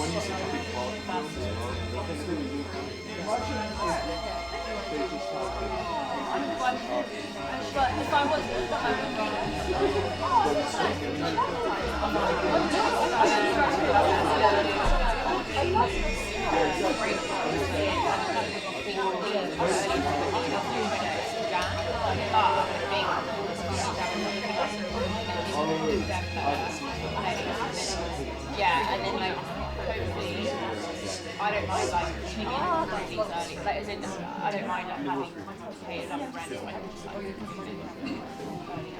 when you're such a big part of films as well, imagine if they just had but if I wasn't, I yeah, and then like hopefully I don't mind like taking these early, like as in I don't mind like having paid enough rent so I can just like move in earlier.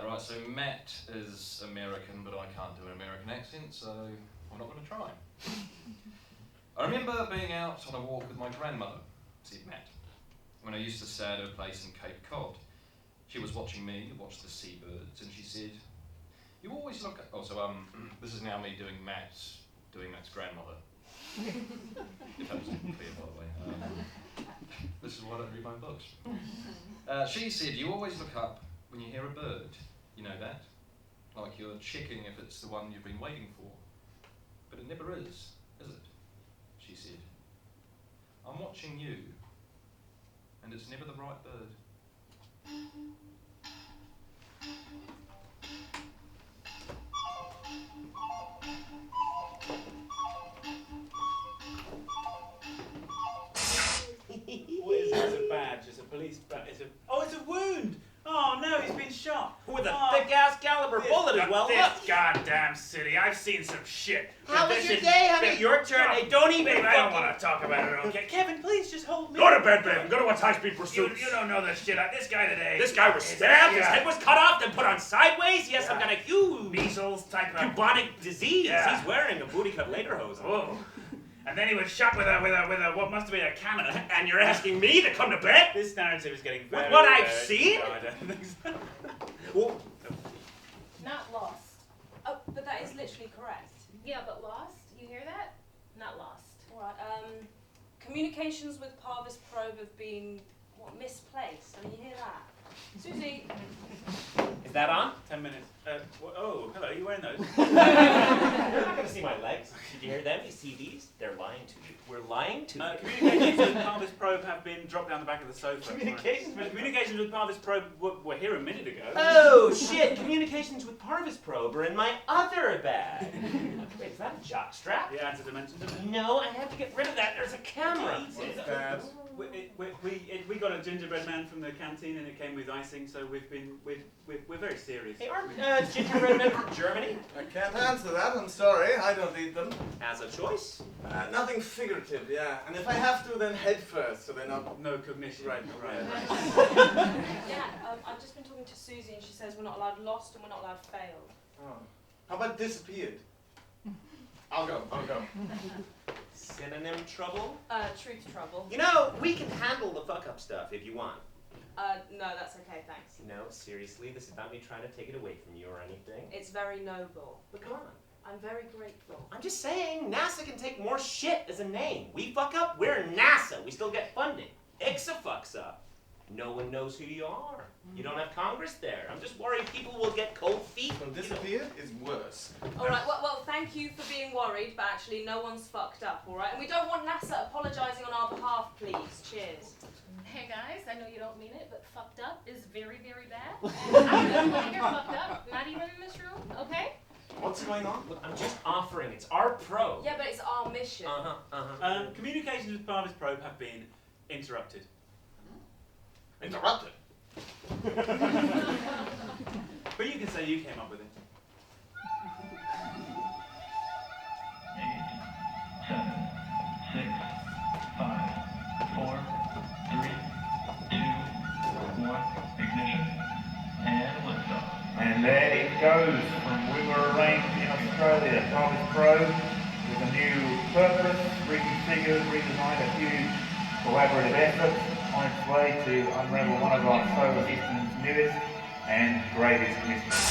Right, so Matt is American, but I can't do an American accent, so I'm not going to try. I remember being out on a walk with my grandmother, said Matt, when I used to stay at her place in Cape Cod. She was watching me watch the seabirds, and she said, "You always look at..." Oh, so this is now me doing Matt's grandmother. If that was clear, by the way. This is why I don't read my books. She said, "You always look up when you hear a bird. You know that? Like you're checking if it's the one you've been waiting for. But it never is it?" She said. "I'm watching you, and it's never the right bird." What is it? It's a badge. It's a police badge. Oh, it's a wound! Oh no, he's been shot. With a thick-ass caliber bullet as well. This Look. goddamn city. I've seen some shit. How was your day, honey? Your turn. Hey, don't even Babe, I don't want to talk about it, okay? Kevin, please just hold me. Go to bed, babe. I'm going to watch High Speed Pursuit. You don't know this shit. This guy today. This guy was stabbed, His head was cut off, then put on sideways. He has some kind of huge measles type of bubonic disease. Yeah. He's wearing a booty cut lederhosen. Oh. And then he was shot with a what must have been a cannon. And you're asking me to come to bed? This narrative is getting very, With what I've very- seen? No, I don't think so. Well, Not lost. Oh, but that is literally correct. Yeah, but lost? You hear that? Not lost. Alright, communications with Parvis probe have been, misplaced. I mean, you hear that? Susie. is that on? 10 minutes. Oh, hello, are you wearing those? You're not going to see my legs. Did you hear them? You see these? They're lying to you. We're lying to you. Communications with Parvis probe have been dropped down the back of the sofa. Communications with- Communications with Parvis probe were here a minute ago. Oh, shit. Communications with Parvis probe are in my other bag. Wait, is that a jockstrap? Yeah, it's a dimension, isn't it? No, I have to get rid of that. There's a camera. We got a gingerbread man from the canteen and it came with icing, so we're very serious. Hey, aren't gingerbread men from Germany? I can't answer that, I'm sorry, I don't eat them. As a choice? Nothing figurative, yeah. And if I have to, then head first, so they're not... No cognition. Right. Yeah, I've just been talking to Susie and she says we're not allowed lost and we're not allowed failed. Oh. How about disappeared? I'll go. Synonym trouble? Truth trouble. You know, we can handle the fuck-up stuff if you want. No, that's okay, thanks. No, seriously, this is not me trying to take it away from you or anything. It's very noble. But come on. I'm very grateful. I'm just saying, NASA can take more shit as a name. We fuck up, we're NASA. We still get funding. ICSA fucks up. No one knows who you are. You don't have Congress there. I'm just worried people will get cold feet. Well, disappeared is worse. Alright, well, thank you for being worried, but actually no one's fucked up, alright? And we don't want NASA apologising on our behalf, please. Cheers. Hey guys, I know you don't mean it, but fucked up is very, very bad. I don't think you're fucked up. Not even in this room, okay? What's going on? Look, I'm just offering. It's our probe. Yeah, but it's our mission. Communications with Parvis probe have been interrupted. Interrupted? But you can say you came up with it. 8, 7, 6, 5, 4, 3, 2, 1, ignition, and liftoff. And there it goes from Wimmera Range in Australia. Parvis probe with a new purpose, reconfigured, redesigned, a huge collaborative effort on its way to unravel one of our solar system's newest and greatest mysteries.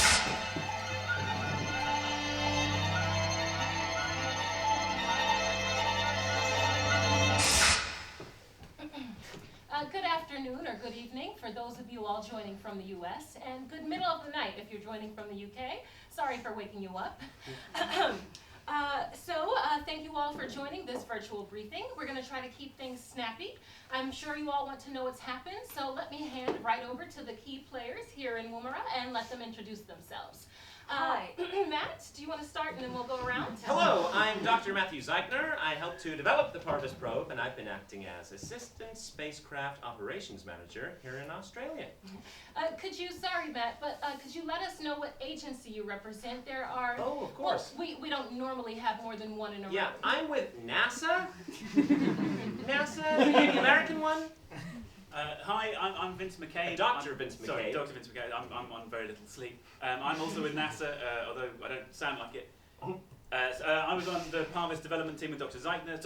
or good evening for those of you all joining from the US, and good middle of the night if you're joining from the UK. Sorry for waking you up. Thank you all for joining this virtual briefing. We're going to try to keep things snappy. I'm sure you all want to know what's happened, so let me hand right over to the key players here in Woomera and let them introduce themselves. Hi. Matt, do you want to start and then we'll go around? Hello, I'm Dr. Matthew Zeichner. I helped to develop the Parvis probe, and I've been acting as Assistant Spacecraft Operations Manager here in Australia. Sorry Matt, but could you let us know what agency you represent? There are... Oh, of course. Well, we don't normally have more than one in a row. Yeah, I'm with NASA. NASA, the American one. Hi, I'm Vince McKay. Dr. Vince McKay. Sorry, Dr. Vince McKay. I'm on very little sleep. I'm also with NASA, although I don't sound like it. I was on the Parvis development team with Dr. Zeichner.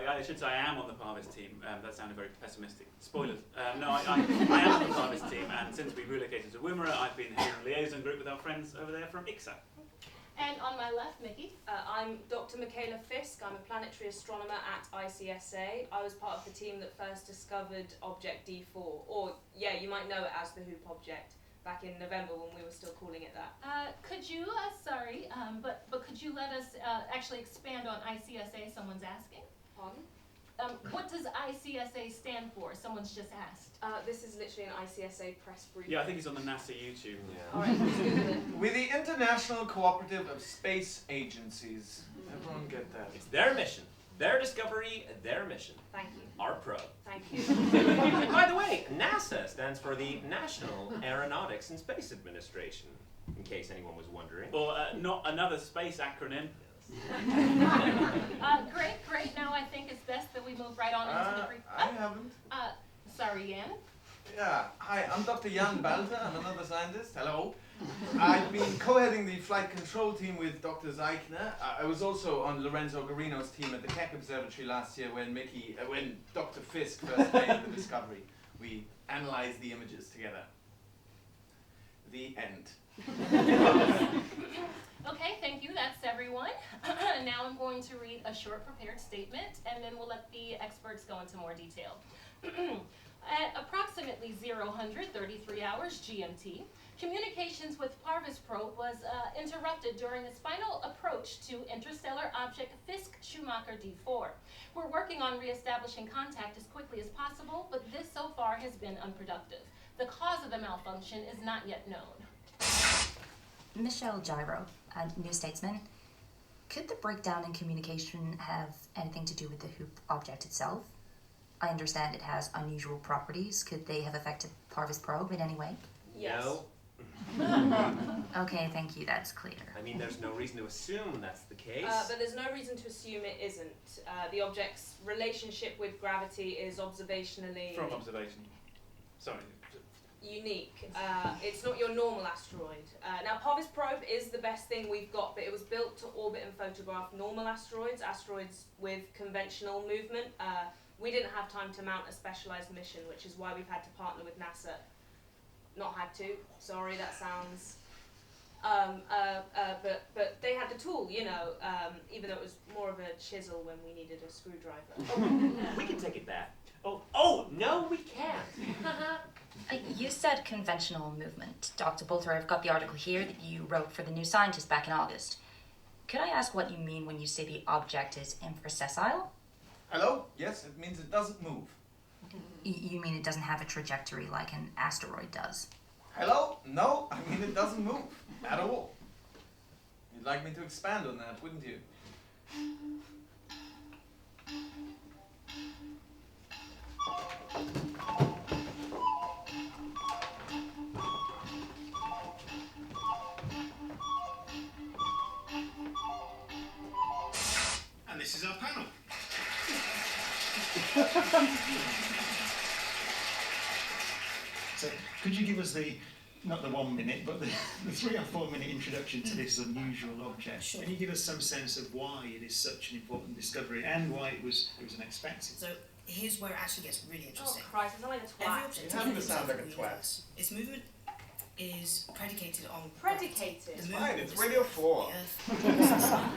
I should say I am on the Parvis team. That sounded very pessimistic. Spoilers. I am on the Parvis team, and since we relocated to Woomera, I've been here in a liaison group with our friends over there from ICSA. And on my left, Mickey. I'm Dr. Michaela Fisk. I'm a planetary astronomer at ICSA. I was part of the team that first discovered Object D4, or yeah, you might know it as the Hoop Object, back in November when we were still calling it that. Could you, but could you let us actually expand on ICSA? Someone's asking. Pardon? What does ICSA stand for? Someone's just asked. This is literally an ICSA press briefing. Yeah, I think he's on the NASA YouTube. All right, let's Google it. With the International Cooperative of Space Agencies. Everyone get that? It's their mission, their discovery, their mission. Thank you. Our probe. Thank you. By the way, NASA stands for the National Aeronautics and Space Administration, in case anyone was wondering. Or not another space acronym. Great. Now I think it's best that we move right on into the brief. I haven't. Sorry, Jan. Yeah, hi, I'm Dr. Jan Balter. I'm another scientist. Hello. I've been co-heading the flight control team with Dr. Zeichner. I was also on Lorenzo Garino's team at the Keck Observatory last year when Dr. Fisk first made the discovery. We analyzed the images together. The end. Okay, thank you. That's everyone. Now I'm going to read a short prepared statement, and then we'll let the experts go into more detail. At approximately 00:33 hours GMT, communications with Parvis probe was interrupted during its final approach to interstellar object Fisk-Schumacher D4. We're working on reestablishing contact as quickly as possible, but this so far has been unproductive. The cause of the malfunction is not yet known. Michelle Gyro, a New Statesman. Could the breakdown in communication have anything to do with the Hoop object itself? I understand it has unusual properties. Could they have affected Parvis probe in any way? Yes. No. Okay, thank you, that's clear. I mean, there's no reason to assume that's the case. But there's no reason to assume it isn't. The object's relationship with gravity is observationally... From observation. Sorry. Unique. It's not your normal asteroid. Now, Parvis probe is the best thing we've got, but it was built to orbit and photograph normal asteroids with conventional movement. We didn't have time to mount a specialized mission, which is why we've had to partner with NASA. Not had to. Sorry, that sounds... but they had the tool, you know, even though it was more of a chisel when we needed a screwdriver. We can take it back. Oh, no, we can't. You said conventional movement. Dr. Bolter, I've got the article here that you wrote for the New Scientist back in August. Could I ask what you mean when you say the object is infrasessile? Hello? Yes, it means it doesn't move. You mean it doesn't have a trajectory like an asteroid does? Hello? No, I mean it doesn't move at all. You'd like me to expand on that, wouldn't you? And this is our panel. So, could you give us not the 1 minute, but the 3 or 4 minute introduction to this unusual object? Sure. Can you give us some sense of why it is such an important discovery and why it was unexpected? So here's where it actually gets really interesting. Oh Christ, it's like a twat. Every object You're having to in sound like a the twat. universe, its movement is predicated on Predicated? the It's movement fine, of it's the Radio Earth, 4. the Sun.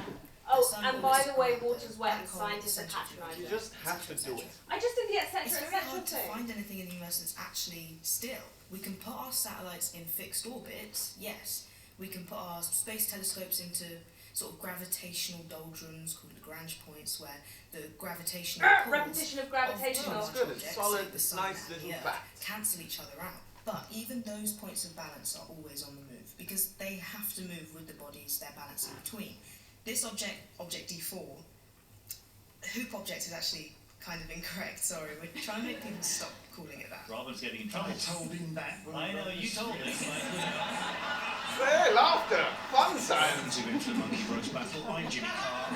Oh, sun and by orbits the way, around water's the wet black and hole at the scientists are centre of the patronising. You universe, just have to do it. I just did the etc. It's very etc. hard to thing. find anything in the universe that's actually still. We can put our satellites in fixed orbits, yes. We can put our space telescopes into sort of gravitational doldrums called Lagrange points, where the gravitational pulls Repetition of gravitational. of It's good, objects, it's solid, like the sun nice and little the Earth, fact. cancel each other out. But even those points of balance are always on the move, because they have to move with the bodies they're balancing between. This object D4, hoop object is actually kind of incorrect, sorry. We're trying to make people stop calling it that. Robin's getting in trouble. I told him that. I know, you told him. Hey, laughter! Fun science! To into the monkey roast battle. I'm Jimmy Carr.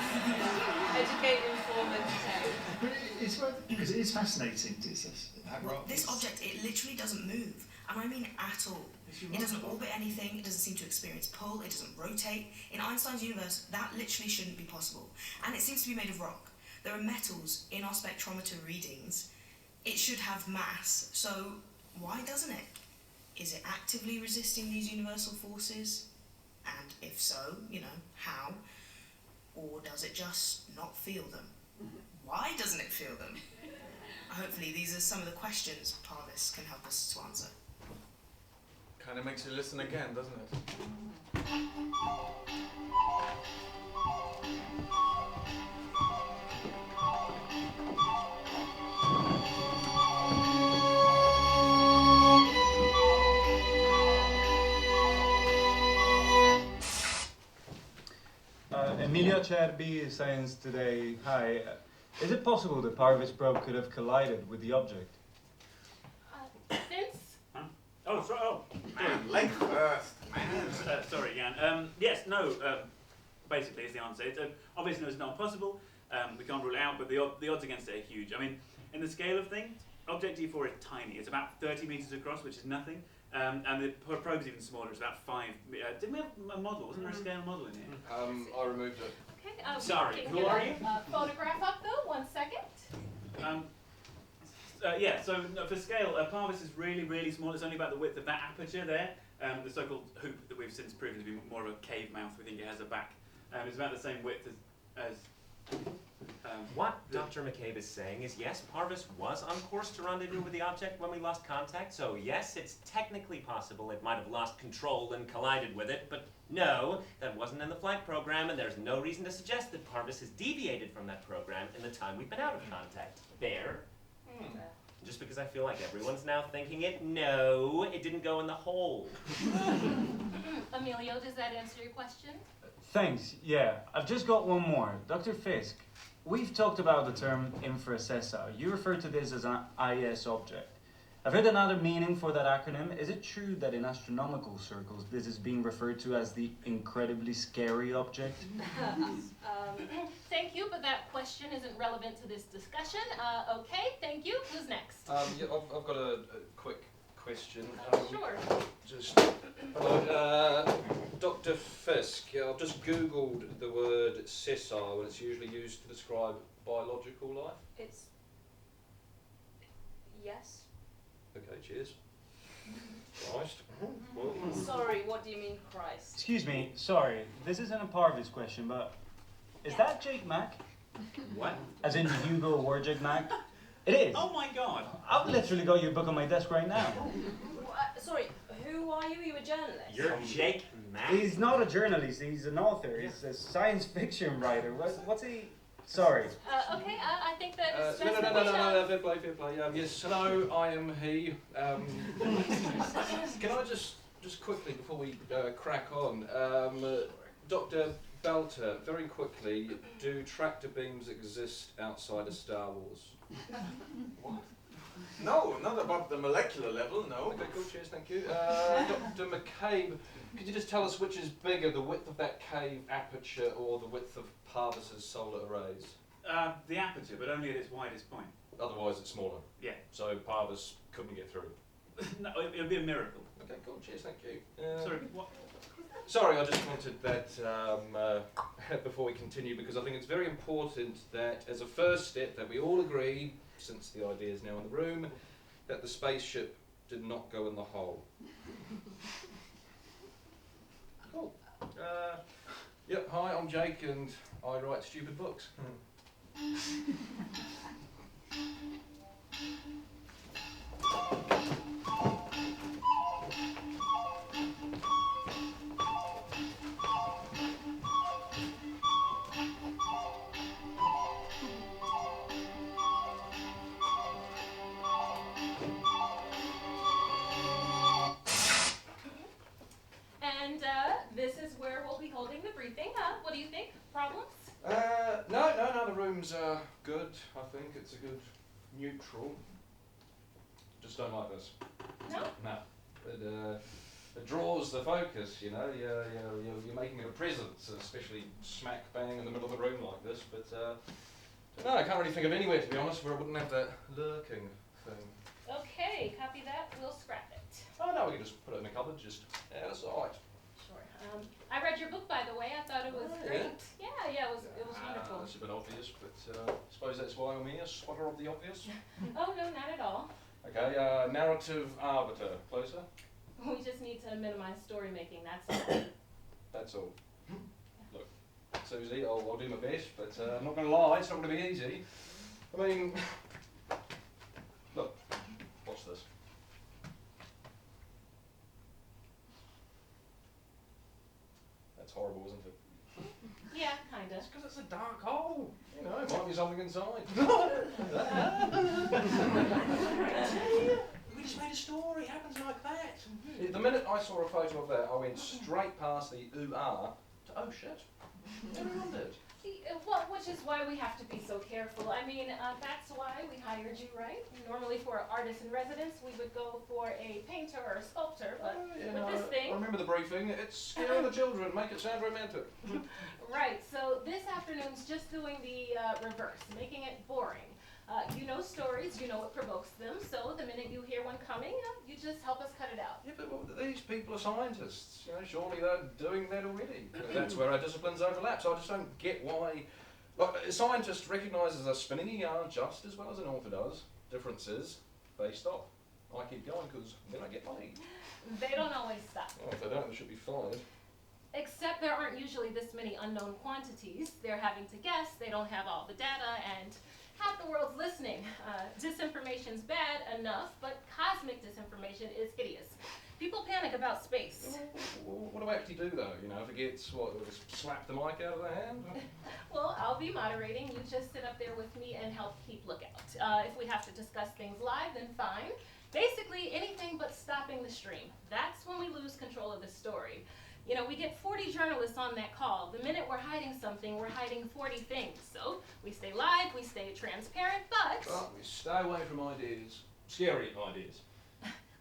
Educate, inform, entertain. But it's worth because it is fascinating. It's that Well, rock this is- object, it literally doesn't move, and I mean at all. It doesn't orbit anything, it doesn't seem to experience pull, it doesn't rotate. In Einstein's universe, that literally shouldn't be possible. And it seems to be made of rock. There are metals in our spectrometer readings. It should have mass, so why doesn't it? Is it actively resisting these universal forces? And if so, how? Or does it just not feel them? Why doesn't it feel them? Hopefully these are some of the questions Parvis can help us to answer. Kind of makes you listen again, doesn't it? Emilia Cerbi, Science Today. Hi. Is it possible the Parvis probe could have collided with the object? Since Oh, sorry. Oh, Man, leg first. Man. sorry, Jan. Yes, no. Basically, is the answer. It's, obviously, it's not possible. We can't rule it out, but the odds against it are huge. I mean, in the scale of things, Object D4 is tiny. It's about 30 meters across, which is nothing. And the probe's even smaller. It's about 5. Didn't we have a model? Wasn't there a scale model in here? I removed it. okay, Sorry, can who get are a, you? Photograph up though. 1 second. Yeah, so no, for scale, Parvis is really, really small. It's only about the width of that aperture there. The so-called hoop that we've since proven to be more of a cave mouth. We think it has a back. It's about the same width as What Dr. McCabe is saying is yes, Parvis was on course to rendezvous with the object when we lost contact, so yes, it's technically possible it might have lost control and collided with it, but no, that wasn't in the flight program, and there's no reason to suggest that Parvis has deviated from that program in the time we've been out of contact. Fair? Just because I feel like everyone's now thinking it, no, it didn't go in the hole. Emilio, does that answer your question? Thanks, yeah. I've just got one more. Dr. Fisk, we've talked about the term infrasensor. You refer to this as an IS object. I've heard another meaning for that acronym. Is it true that in astronomical circles this is being referred to as the incredibly scary object? Thank you, but that question isn't relevant to this discussion. Okay, thank you. Who's next? Yeah, I've got a quick question. Sure. Just hello, Dr. Fisk. I've just Googled the word sessile, and it's usually used to describe biological life. It's yes. Okay, cheers. Christ. Well, Sorry, what do you mean, Christ? Excuse me, sorry. This isn't a Parvis question, but is that Jake Mack? What? As in Hugo or Jake Mack? It is. Oh my God! I've literally got your book on my desk right now. Sorry, who are you? Are you a journalist? You're Jake Mack? He's not a journalist, he's an author. He's a science fiction writer. What's he? Sorry. Okay, I think that is no, fair play, fair play. Yes, hello, I am he. Can I just quickly, before we crack on, Dr. Belter, very quickly, do tractor beams exist outside of Star Wars? What? No, not above the molecular level, no. Okay, cool, cheers, thank you. Dr. McCabe, could you just tell us which is bigger, the width of that cave aperture or the width of Parvis's solar arrays? The aperture, but only at its widest point. Otherwise it's smaller. Yeah. So Parvis couldn't get through. No, it would be a miracle. Okay, cool, cheers, thank you. Sorry, what? Sorry, I just wanted that before we continue, because I think it's very important that as a first step that we all agree, since the idea is now in the room, that the spaceship did not go in the hole. Cool. Yep, hi, I'm Jake and I write stupid books. And this is where we'll be holding the briefing. What do you think? Problems? No, the room's good, I think. It's a good neutral. Just don't like this. No? No. It draws the focus, you know. You're making it a presence, especially smack bang in the middle of the room like this. But no, I can't really think of anywhere, to be honest, where I wouldn't have that lurking thing. Okay, copy that. We'll scrap it. Oh no, we can just put it in the cupboard. Yeah, that's all right. Sure. I read your book, by the way. I thought it was great. Yeah, it was wonderful. That's a bit obvious, but I suppose that's why I'm here, spotter of the obvious. Oh, no, not at all. Okay, narrative arbiter, closer. We just need to minimize story making, that's all. That's all. Look, Susie, I'll do my best, but I'm not going to lie, it's not going to be easy. I mean, look, watch this. That's horrible, isn't it? Yeah, kinda. It's because it's a dark hole. You know, it might be something inside. We just made a story, it happens like that. The minute I saw a photo of that, I went straight past the ooh-ah to oh shit. Everyone did. Well, which is why we have to be so careful. I mean, that's why we hired you, right? Normally for an artist in residence, we would go for a painter or a sculptor, but with this thing... I remember the briefing. It's scaring the children, make it sound romantic. Right, so this afternoon's just doing the reverse, making it boring. You know stories, you know what provokes them, so the minute you hear one coming, you just help us cut it out. Yeah, but these people are scientists. You know, surely they're doing that already. That's where our disciplines overlap, so I just don't get why... Like, a scientist recognises a spinning a yarn just as well as an author does. Difference is, they stop. I keep going because then I get money. They don't always stop. Well, if they don't, they should be fired. Except there aren't usually this many unknown quantities. They're having to guess, they don't have all the data, and half the world's listening. Disinformation's bad enough, but cosmic disinformation is hideous. People panic about space. What do I actually do though? You know, if it gets, what, just slap the mic out of their hand? Well, I'll be moderating. You just sit up there with me and help keep lookout. If we have to discuss things live, then fine. Basically, anything but stopping the stream. That's when we lose control of the story. You know, we get 40 journalists on that call. The minute we're hiding something, we're hiding 40 things. So we stay live, we stay transparent, but... Well, we stay away from ideas. Scary ideas.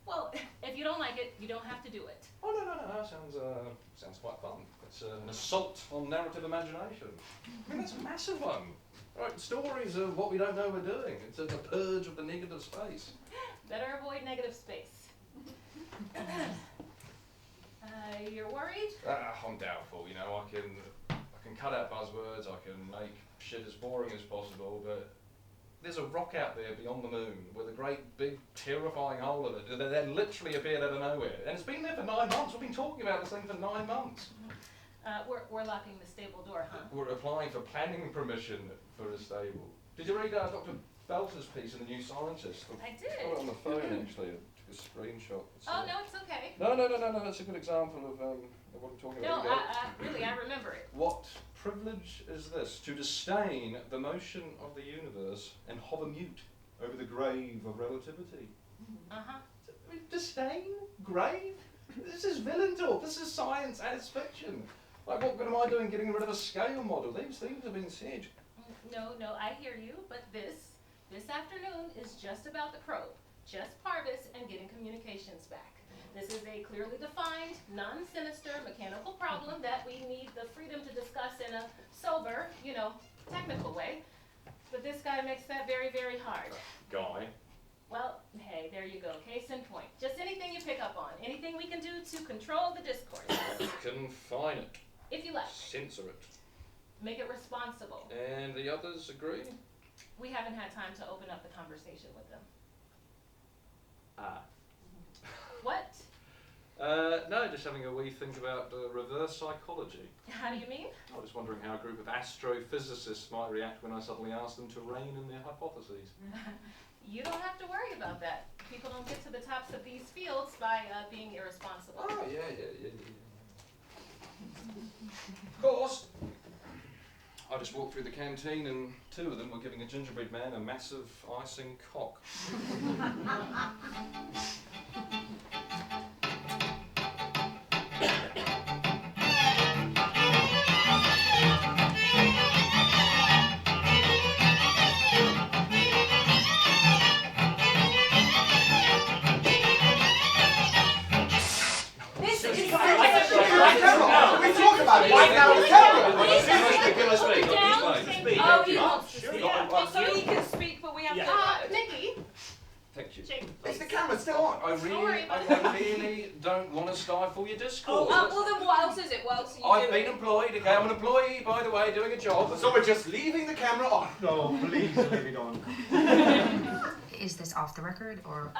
Well, if you don't like it, you don't have to do it. Oh, no. Sounds quite fun. It's an assault on narrative imagination. I mean, that's a massive one. Right, stories of what we don't know we're doing. It's a purge of the negative space. Better avoid negative space. You're worried? I'm doubtful, you know, I can cut out buzzwords, I can make shit as boring as possible, but there's a rock out there beyond the moon with a great big terrifying hole in it that literally appeared out of nowhere. And it's been there for 9 months. We've been talking about this thing for 9 months. We're locking the stable door, huh? We're applying for planning permission for a stable. Did you read Dr. Belter's piece in The New Scientist? I did. I got it on the phone actually. I took a screenshot. Oh, no, it's okay. No, that's a good example of what I'm talking about. No, really, I remember it. What privilege is this, to disdain the motion of the universe and hover mute over the grave of relativity? Uh-huh. Disdain? Grave? This is villain talk, this is science as fiction. Like, what good am I doing getting rid of a scale model? These things have been said. No, I hear you, but this afternoon is just about the probe, just Parvis and getting communications back. This is a clearly defined, non-sinister mechanical problem that we need the freedom to discuss in a sober, technical way. But this guy makes that very, very hard. Guy? Well, hey, there you go, case in point. Just anything you pick up on, anything we can do to control the discourse. Confine it. If you like. Censor it. Make it responsible. And the others agree? We haven't had time to open up the conversation with them. What? No, just having a wee think about reverse psychology. How do you mean? I was wondering how a group of astrophysicists might react when I suddenly asked them to rein in their hypotheses. You don't have to worry about that. People don't get to the tops of these fields by being irresponsible. Oh, yeah. Of course, I just walked through the canteen and two of them were giving a gingerbread man a massive icing cock. We talk about it right now on camera. Can I speak? Oh, he wants to speak. So he can speak, but we have to. Nikki. Thank you. Is the camera still on? I really don't want to stifle your discourse. Well, then what else is it? What else are you I've doing? been employed, okay? I'm an employee, by the way, doing a job. So we're just leaving the camera on. No, please leave it on. Is this off the record or?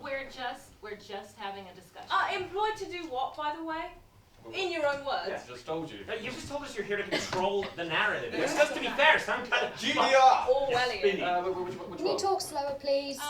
We're just having a discussion. Employed to do what, by the way? In your own words. Yeah, just told you. You just told us you're here to control the narrative. Which does, to be fair, sound kind of GDR. Orwellian. Which Can you one? talk slower, please?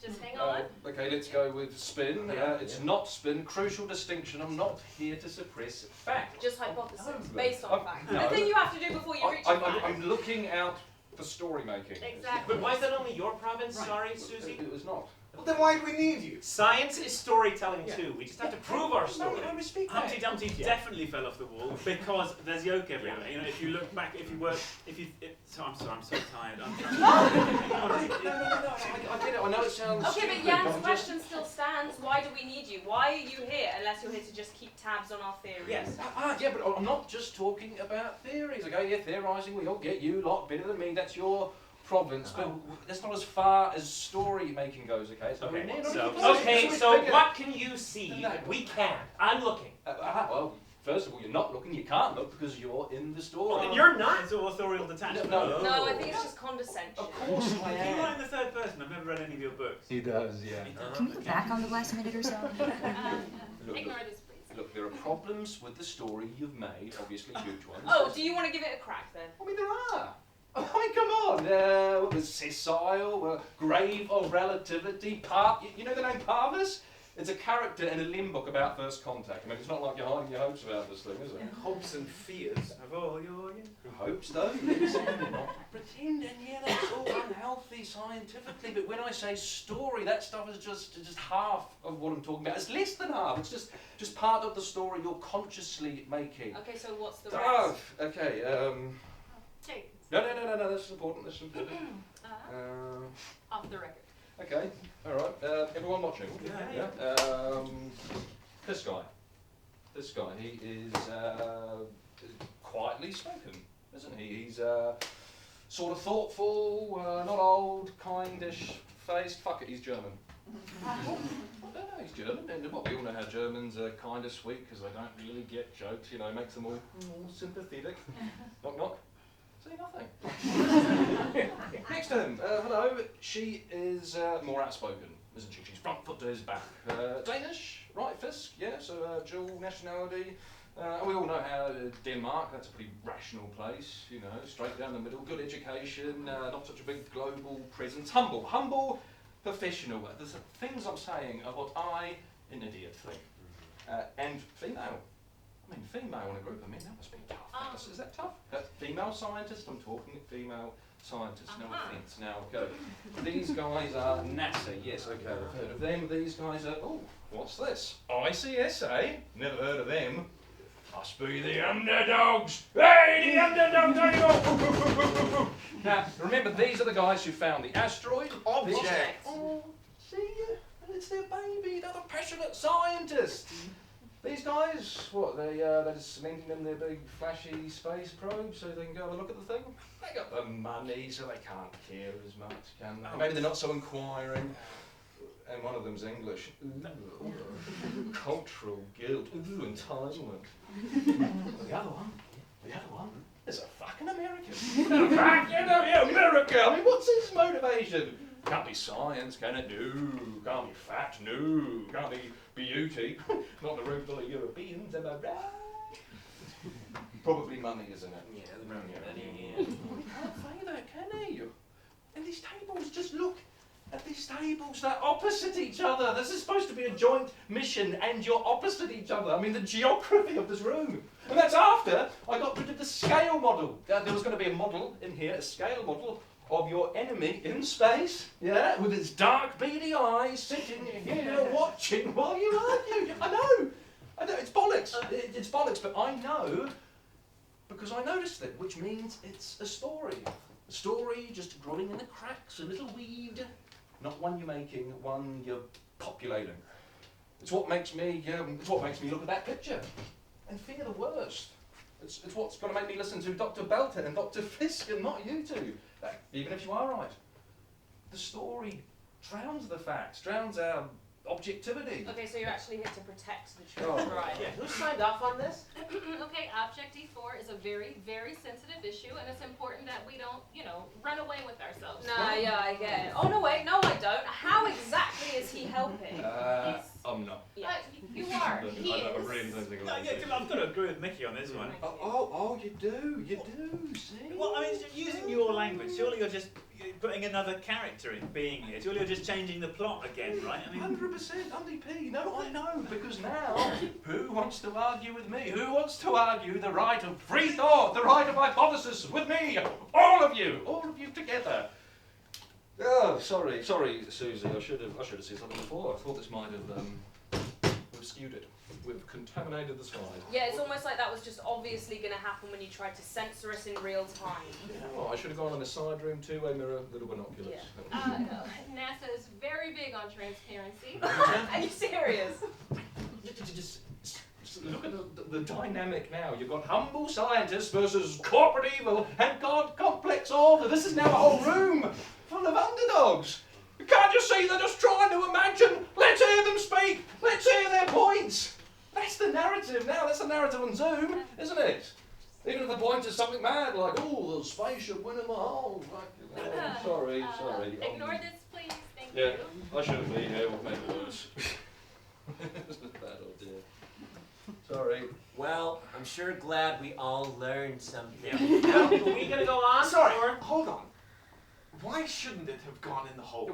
Just hang on. Okay, let's go with spin. It's not spin. Crucial distinction. I'm not here to suppress fact. Just hypothesis, based on fact. no. The thing you have to do before you reach a fact. I'm looking out for story making. Exactly. But why is that only your province? Sorry, Susie. It was not. Well, then why do we need you? Science is storytelling too. We just have to prove our story. I respect Humpty Dumpty definitely fell off the wall because there's yolk everywhere. You know, if you look back, I'm sorry, I'm so tired. I get it. I know it sounds Okay, stupid, but Jan's I'm question still stands. Why do we need you? Why are you here unless you're here to just keep tabs on our theories? Yes. Yeah, but I'm not just talking about theories. Okay, yeah, theorising, we all get you lot better than me. That's your province, but that's not as far as story making goes. Okay. So what can you see? We can't. I'm looking. Well, first of all, you're not looking. You can't look because you're in the story. And you're not. It's all authorial detachment. No, I think it's just condescension. Of course I You am. write in the third person. I've never read any of your books. He does, yeah. Can we look back on the last minute or so? Ignore this, please. Look, there are problems with the story you've made, obviously huge ones. Oh, do you want to give it a crack then? I mean, there are. I mean, come on. What was sessile, grave of relativity, you know the name Parvis? It's a character in a Lim book about first contact. I mean, it's not like you're hiding your hopes about this thing, is it? Hopes and fears of all your... Hopes, though? Yes, I'm not pretending, yeah, that's all unhealthy scientifically, but when I say story, that stuff is just half of what I'm talking about. It's less than half. It's just part of the story you're consciously making. Okay, so what's the rest? Okay, Jake. No, that's important, Off the record. Okay, alright, everyone watching? Yeah. This guy, he is quietly spoken, isn't he? He's sort of thoughtful, not old, kindish faced. Fuck it, he's German. I don't know, he's German, and well, we all know how Germans are kind of sweet because they don't really get jokes, you know, makes them all more sympathetic. Knock knock. Say nothing. Next to him, hello, she is more outspoken, isn't she? She's front foot to his back. Danish, right, Fisk, yeah, so dual nationality. And we all know how Denmark, that's a pretty rational place, you know, straight down the middle, good education, not such a big global presence, humble, professional. The things I'm saying are what I, an idiot, think. And female. I mean, female in a group of men, that must be tough. Is that tough? Female scientist, I'm talking female scientist, no offence. Now, okay. These guys are NASA, yes, okay, I've heard of them. These guys are, oh, what's this? ICSA, never heard of them. Must be the underdogs. Hey, the underdogs! Now, remember, these are the guys who found the asteroid. Object. Oh, see, it's their baby. They're the passionate scientists. These guys, what, they're just cementing them their big flashy space probe so they can go have a look at the thing? They got the money so they can't care as much, can they? Maybe they're not so inquiring. And one of them's English. Ooh. Cultural guilt. Ooh, entitlement. The other one is a fucking American. Fucking America! I mean, what's his motivation? Can't be science, can it? No. Can't be fact, no. Can't be beauty. Not in a room full of Europeans, am I right? Probably money, isn't it? Yeah, the money. He can't say that, can he? And these tables, just look at these tables. They're opposite each other. This is supposed to be a joint mission, and you're opposite each other. I mean, the geography of this room. And that's after I got rid of the scale model. There was going to be a model in here, a scale model of your enemy in space, yeah, with his dark, beady eyes, sitting here watching while you argue. I know, it's bollocks. It's bollocks, but I know because I noticed it, which means it's a story. A story just growing in the cracks, a little weed. Not one you're making, one you're populating. It's what makes me look at that picture and fear the worst. It's what's going to make me listen to Dr. Belter and Dr. Fisk and not you two, even if you are right. The story drowns the facts, drowns our objectivity. Okay, so you're actually here to protect the truth, Oh. right? Yeah, who signed off on this? Okay, Object D4 is a very, very sensitive issue, and it's important that we don't, run away with ourselves. Nah, yeah, I get it. Oh, no, wait, no, I don't. How exactly is he helping? I'm not. Yeah. You are. He I is. really don't think No, I'm yeah, I've got to agree with Mickey on this one. Oh, you do, see? Well, I mean, using your language, surely you're just putting another character in being here. Surely you're just changing the plot again, right? I mean, 100%, DP. No, I know, because now, who wants to argue with me? Who wants to argue the right of free thought, the right of hypothesis with me? All of you together. Oh, sorry, Susie. I should have said something before. I thought this might have we've skewed it. We've contaminated the slide. Yeah, it's almost like that was just obviously going to happen when you tried to censor us in real time. Oh, I should have gone in the side room, two-way mirror, little binoculars. NASA is very big on transparency. Are you serious? Just look at the dynamic now. You've got humble scientists versus corporate evil and God complex author. This is now a whole room full of underdogs. Can't you see they're just trying to imagine? Let's hear them speak. Let's hear their points. That's the narrative now. That's the narrative on Zoom, isn't it? Even if the point is something mad like, oh, the spaceship went in the hole. Like, sorry. Ignore this, please. Thank you. Yeah, I shouldn't be here. We'll make it worse. This is a bad idea. Sorry. Well, I'm sure glad we all learned something. Now, are we gonna go on? Sorry, or- hold on. Why shouldn't it have gone in the hole?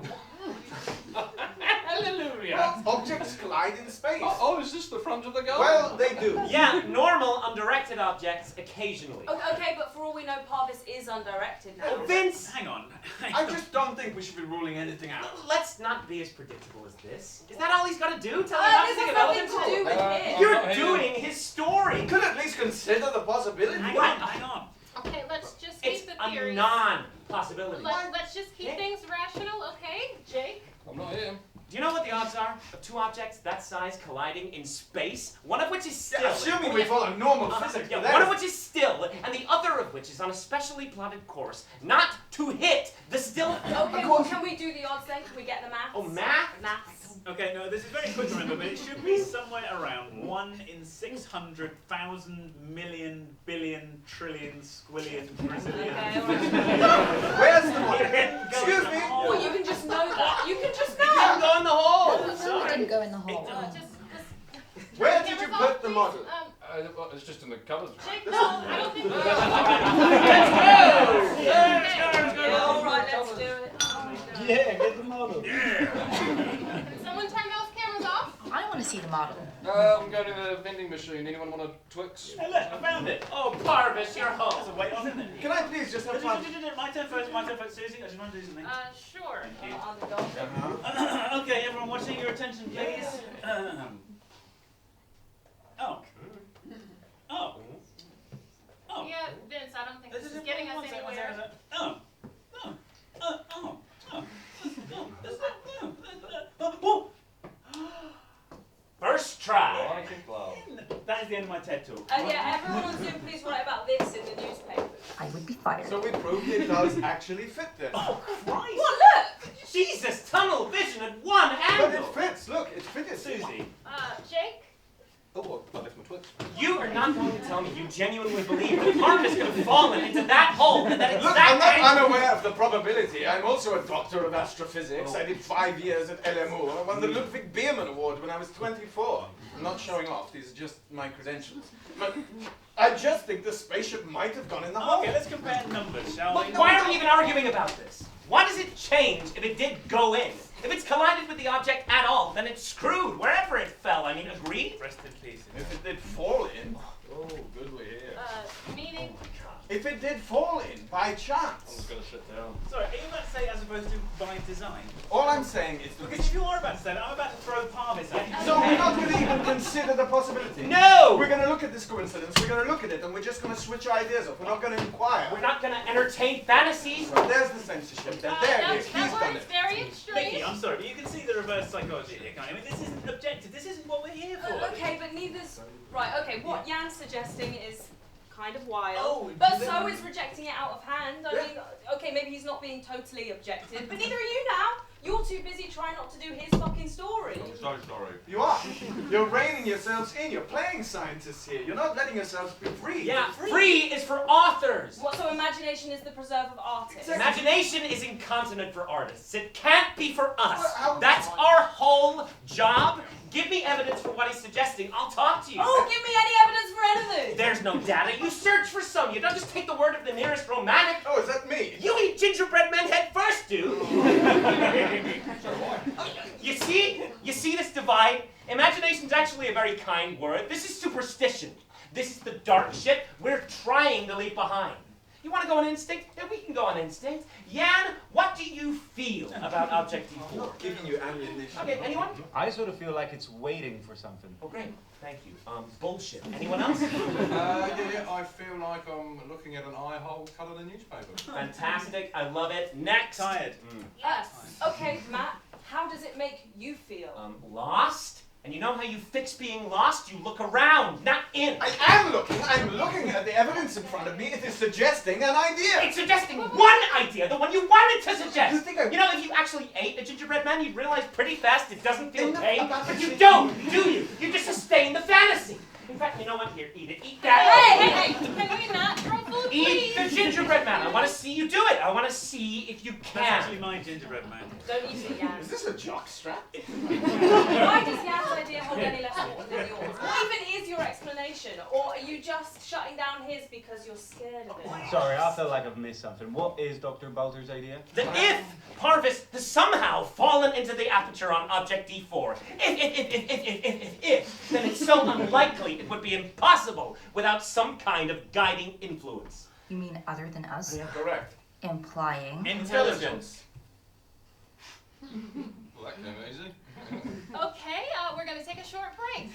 Hallelujah. Well, objects collide in space. Oh, is this the front of the garden? Well, they do. Yeah, normal, undirected objects occasionally. Okay, but for all we know, Parvis is undirected now. Oh, Vince! hang on. I just don't think we should be ruling anything out. Let's not be as predictable as this. Is that all he's got to do? Tell me This how to has think of nothing elephant to do with him. You're doing his story. We could at least consider the possibility. Hang on. Okay, let's just It's keep the a theories. non-possibility. Let's just keep things rational, okay? Jake? I'm not here. Do you know what the odds are of two objects that size colliding in space? One of which is still. Assuming we follow normal physics. Yeah, but one of which is still, and the other of which is on a specially plotted course, not to hit the still. Okay, well, can we do the odds then? Can we get the maths? Oh, math? Maths. Okay, no, this is very quick to remember, but it should be somewhere around 1 in 600,000 million billion trillion squillion Brazilian. Where's the one? Excuse me. Well, you can just know that. You can just know. You didn't go in the hole. I didn't go in the hole. Where did you put the model? It's just in the cupboard. Jake, no, I don't think All right, let's do it. Oh my God. Yeah, get the model. Can someone turn those cameras off? I want to see the model. I'm going to the vending machine. Anyone want a Twix? Hey, look, I found it. Oh, Parvis, you're There's home. a weight on, isn't it? Can I please just have fun? My turn first, Susie. I just want to do something. Sure. Thank you. Underdog. Okay, everyone watching, your attention, please. Oh. Yeah, Vince, I don't think this is getting us anywhere. First try. I think love. That is the end of my TED talk. Yeah, everyone on Zoom, please write about this in the newspaper. I would be fired. So we proved it does actually fit then. Oh, Christ. What? Look! Jesus, tunnel vision at one But it angle. fits. Look, it fitted. Susie. Jake? Oh, I left my puts... You are not going to tell me you genuinely believe that Parvis could have fallen into that hole at that Look, exact I'm not angle? unaware of the probability. I'm also a doctor of astrophysics. I did 5 years at LMU. I won the Ludwig Biermann Award when I was 24. I'm not showing off. These are just my credentials. But I just think the spaceship might have gone in the hole. Okay, let's compare numbers, shall we? Why are we even arguing about this? What does it change if it did go in? If it's collided with the object at all, then it's screwed wherever it fell. I mean, agreed? Rest in peace. If it did fall in... Oh, good we're here. Meaning? If it did fall in by I'm chance. just going to sit down. Sorry, are you about to say as opposed to by design? All I'm saying is that Because if you are about to say that, I'm about to throw Parvis at you. So we're not going to even consider the possibility. No! We're going to look at this coincidence, we're going to look at it, and we're just going to switch ideas up. We're not going to inquire. We're not going to entertain fantasies. Well, there's the censorship. There it is. He's that done word it. is very strange. Nikki, I'm sorry, but you can see the reverse psychology here, can't you? I mean, this isn't objective. This isn't what we're here for. Okay, but neither's... Right, okay, what Jan's suggesting is kind of wild, Oh, but you so think- is rejecting it out of hand. I Yeah. mean, okay, maybe he's not being totally objective, but neither are you now. You're too busy trying not to do his fucking story. I'm so sorry. You are. You're reining yourselves in. You're playing scientists here. You're not letting yourselves be free. Yeah, free is for authors. What, so imagination is the preserve of artists? Imagination is incontinent for artists. It can't be for us. Well, how- That's our whole job. Give me evidence for what he's suggesting. I'll talk to you. Oh, give me any evidence for anything! There's no data. You search for some. You don't just take the word of the nearest romantic. Oh, is that me? You eat gingerbread men head first, dude. You see this divide? Imagination's actually a very kind word. This is superstition. This is the dark shit we're trying to leave behind. You want to go on instinct? Yeah, we can go on instinct. Jan, what do you feel about Object D4? Giving you ammunition. Okay, anyone? I sort of feel like it's waiting for something. Oh, great. Thank you. Bullshit. Anyone else? Yeah, I feel like I'm looking at an eye hole cut in a newspaper. Fantastic. I love it. Next. Tired. Yes. Okay, Matt, how does it make you feel? Lost? And you know how you fix being lost? You look around, not in. I am looking. I'm looking at the evidence in front of me. It is suggesting an idea. It's suggesting one idea, the one you wanted to suggest. You think I- You know, if you actually ate a gingerbread man, you'd realize pretty fast it doesn't feel Enough pain. about But the you shit. don't, do you? You just sustain the fantasy. In fact, you know what? Here, eat it. Eat that. Hey, can we not throw food, Eat please? the gingerbread man. I want to see you do it. I want to see if you That's actually can. my gingerbread man. Don't eat it, Jan. Is this a jock strap? Why does Jan's idea hold any less water than yours? What even is your explanation? Or are you just shutting down his because you're scared of it? Sorry, I feel like I've missed something. What is Dr. Balter's idea? That if Parvis has somehow fallen into the aperture on Object D4, if, then it's so unlikely it would be impossible without some kind of guiding influence. You mean other than us? Correct. Implying. Intelligence. Well, that came easy. Okay, we're going to take a short break.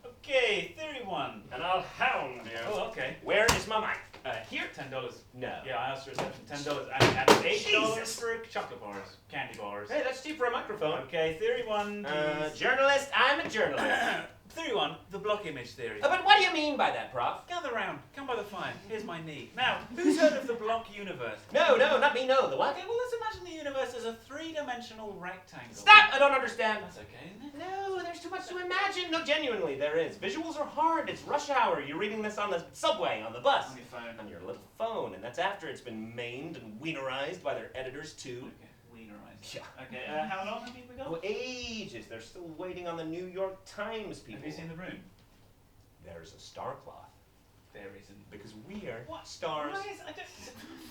Okay, theory one. And I'll hound you. Oh, okay. Where is my mic? Here, $10. No. Yeah, I asked for reception. $10 and $8 Jesus. for chocolate bars, candy bars. Hey, that's cheap for a microphone. Okay, theory one. Journalist, I'm a journalist. Theory one, the block image theory. But what do you mean by that, Prof? Gather round, come by the fire. Here's my knee. Now, who's heard of the block universe? No, not me, no. The what? Okay, well let's imagine the universe as a three-dimensional rectangle. Stop! I don't understand. That's okay, isn't it? No, there's too much to imagine. No, genuinely, there is. Visuals are hard. It's rush hour. You're reading this on the subway, on the bus. On your phone. On your little phone. And that's after it's been mained and wienerized by their editors, too. Okay, wienerized. Yeah. Okay, how long have we got? Oh, ages. They're still waiting on the New York Times, people. Have you seen the room? There's a star cloth. There isn't. Because we're What? stars. Why is- I don't,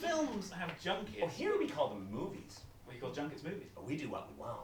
films have junkets. Oh, here we call them movies. What do you call junkets movies? Oh, we do what we want.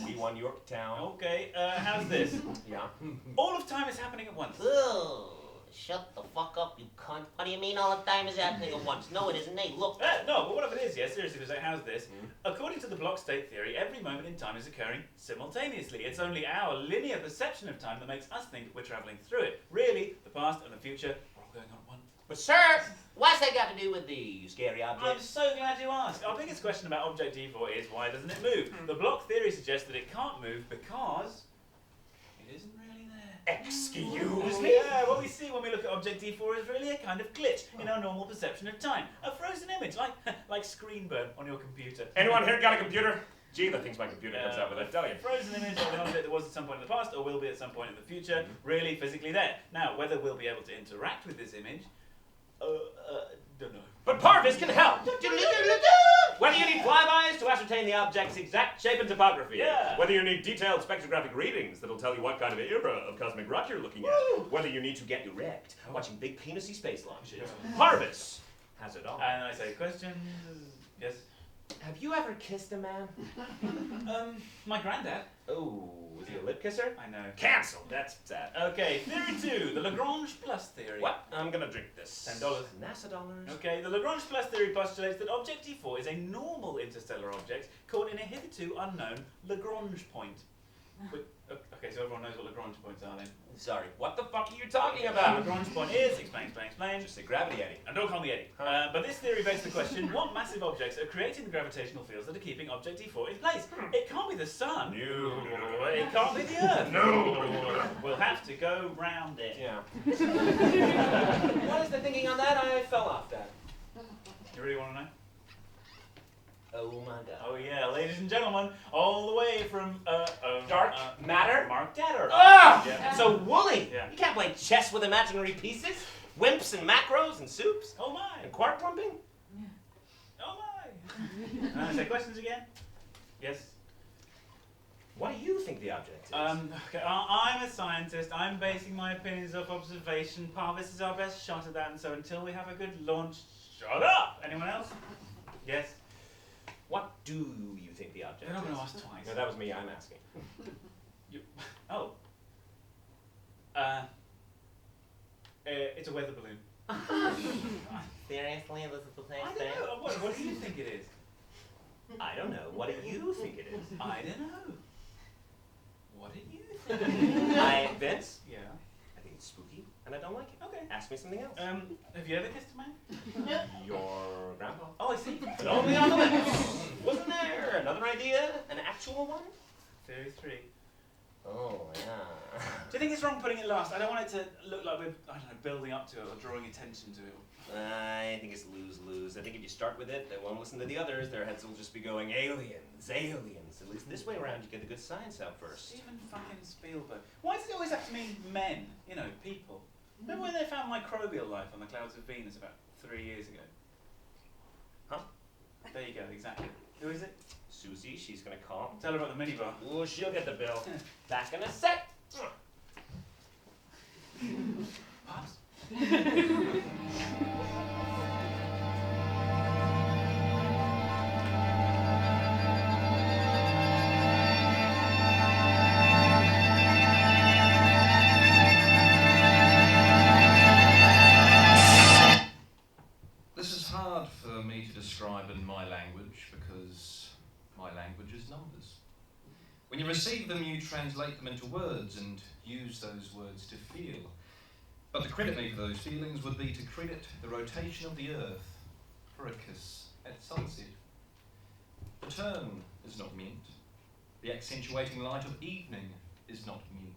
We want Yorktown. Okay, how's this? Yeah. All of time is happening at once. Ugh, shut the fuck up, you cunt. What do you mean all the time is happening at once? No, it isn't. Hey, look. No, but what if it is? Yeah, seriously, because how's this? According to the block state theory, every moment in time is occurring simultaneously. It's only our linear perception of time that makes us think we're travelling through it. Really, the past and the future are all going on at once. But sir, what's that got to do with the scary I'm objects? so glad you asked. Our biggest question about Object D4 is why doesn't it move? The block theory suggests that it can't move because Excuse me? Yeah, what we see when we look at object D4 is really a kind of glitch in our normal perception of time. A frozen image, like screen burn on your computer. Anyone here got a computer? Gee, that thinks my computer comes out with that, tell you. Frozen image of an object that was at some point in the past or will be at some point in the future, really physically there. Now, whether we'll be able to interact with this image, don't know. But Parvis can help! Whether you need flybys to ascertain the object's exact shape and topography. Yeah. Whether you need detailed spectrographic readings that'll tell you what kind of era of cosmic rot you're looking at. Whether you need to get erect watching big penisy space launches. Parvis has it all. And I say, questions? Yes? Have you ever kissed a man? My granddad. Oh, was he a lip kisser? I know. Cancelled, that's sad. Okay, theory 2, the Lagrange plus theory. What? I'm gonna drink this. $10. NASA dollars. Okay, the Lagrange plus theory postulates that object D4 is a normal interstellar object caught in a hitherto unknown Lagrange point. Okay, so everyone knows what Lagrange points are then. Sorry, what the fuck are you talking about? Lagrange point is, explain. Just say gravity eddy. And don't call me Eddie. But this theory begs the question, what massive objects are creating the gravitational fields that are keeping object D4 in place? It can't be the sun. No. It can't be the earth. No. We'll have to go round it. Yeah. What is the thinking on that? I fell off that. You really want to know? Oh my god. Oh yeah, ladies and gentlemen, all the way from Dark matter? Mark Datter. Ah! Yeah. So woolly. Yeah. You can't play chess with imaginary pieces. Wimps and macros and soups. Oh my. And quark lumping. Oh my. Say questions again? Yes. What do you think the object is? Okay, I'm a scientist. I'm basing my opinions off observation. Parvis is our best shot at that, and so until we have a good launch, shut up. Anyone else? Yes. What do you think the object You're not is? going to ask twice. No, that was me. I'm asking. It's a weather balloon. Seriously, this is the same I thing? don't know. What do you think it is? I don't know. What do you think it is? I don't know. What do you think? Vince? Yeah. I think it's spooky, and I don't like it. Okay. Ask me something else. Have you ever kissed a man? Your grandpa. Oh, I see. But only on the lips. Wasn't there another idea? An actual one? Theory 3. Oh, yeah. Do you think it's wrong putting it last? I don't want it to look like we're, I don't know, building up to it or drawing attention to it. I think it's lose-lose. I think if you start with it, they won't listen to the others. Their heads will just be going, aliens, aliens. At least this way around, you get the good science out first. Steven fucking Spielberg. Why does it always have to mean men? You know, people. Remember when they found microbial life on the clouds of Venus about 3 years ago? Huh? There you go, exactly. Who is it? Susie, she's gonna call. Tell her about the minibar. Oh, she'll get the bill. Back in a sec. Pops? This is hard for me to describe in my language because my language is numbers. When you receive them, you translate them into words and use those words to feel. But to credit me for those feelings would be to credit the rotation of the earth for a kiss at sunset. The turn is not meant. The accentuating light of evening is not meant.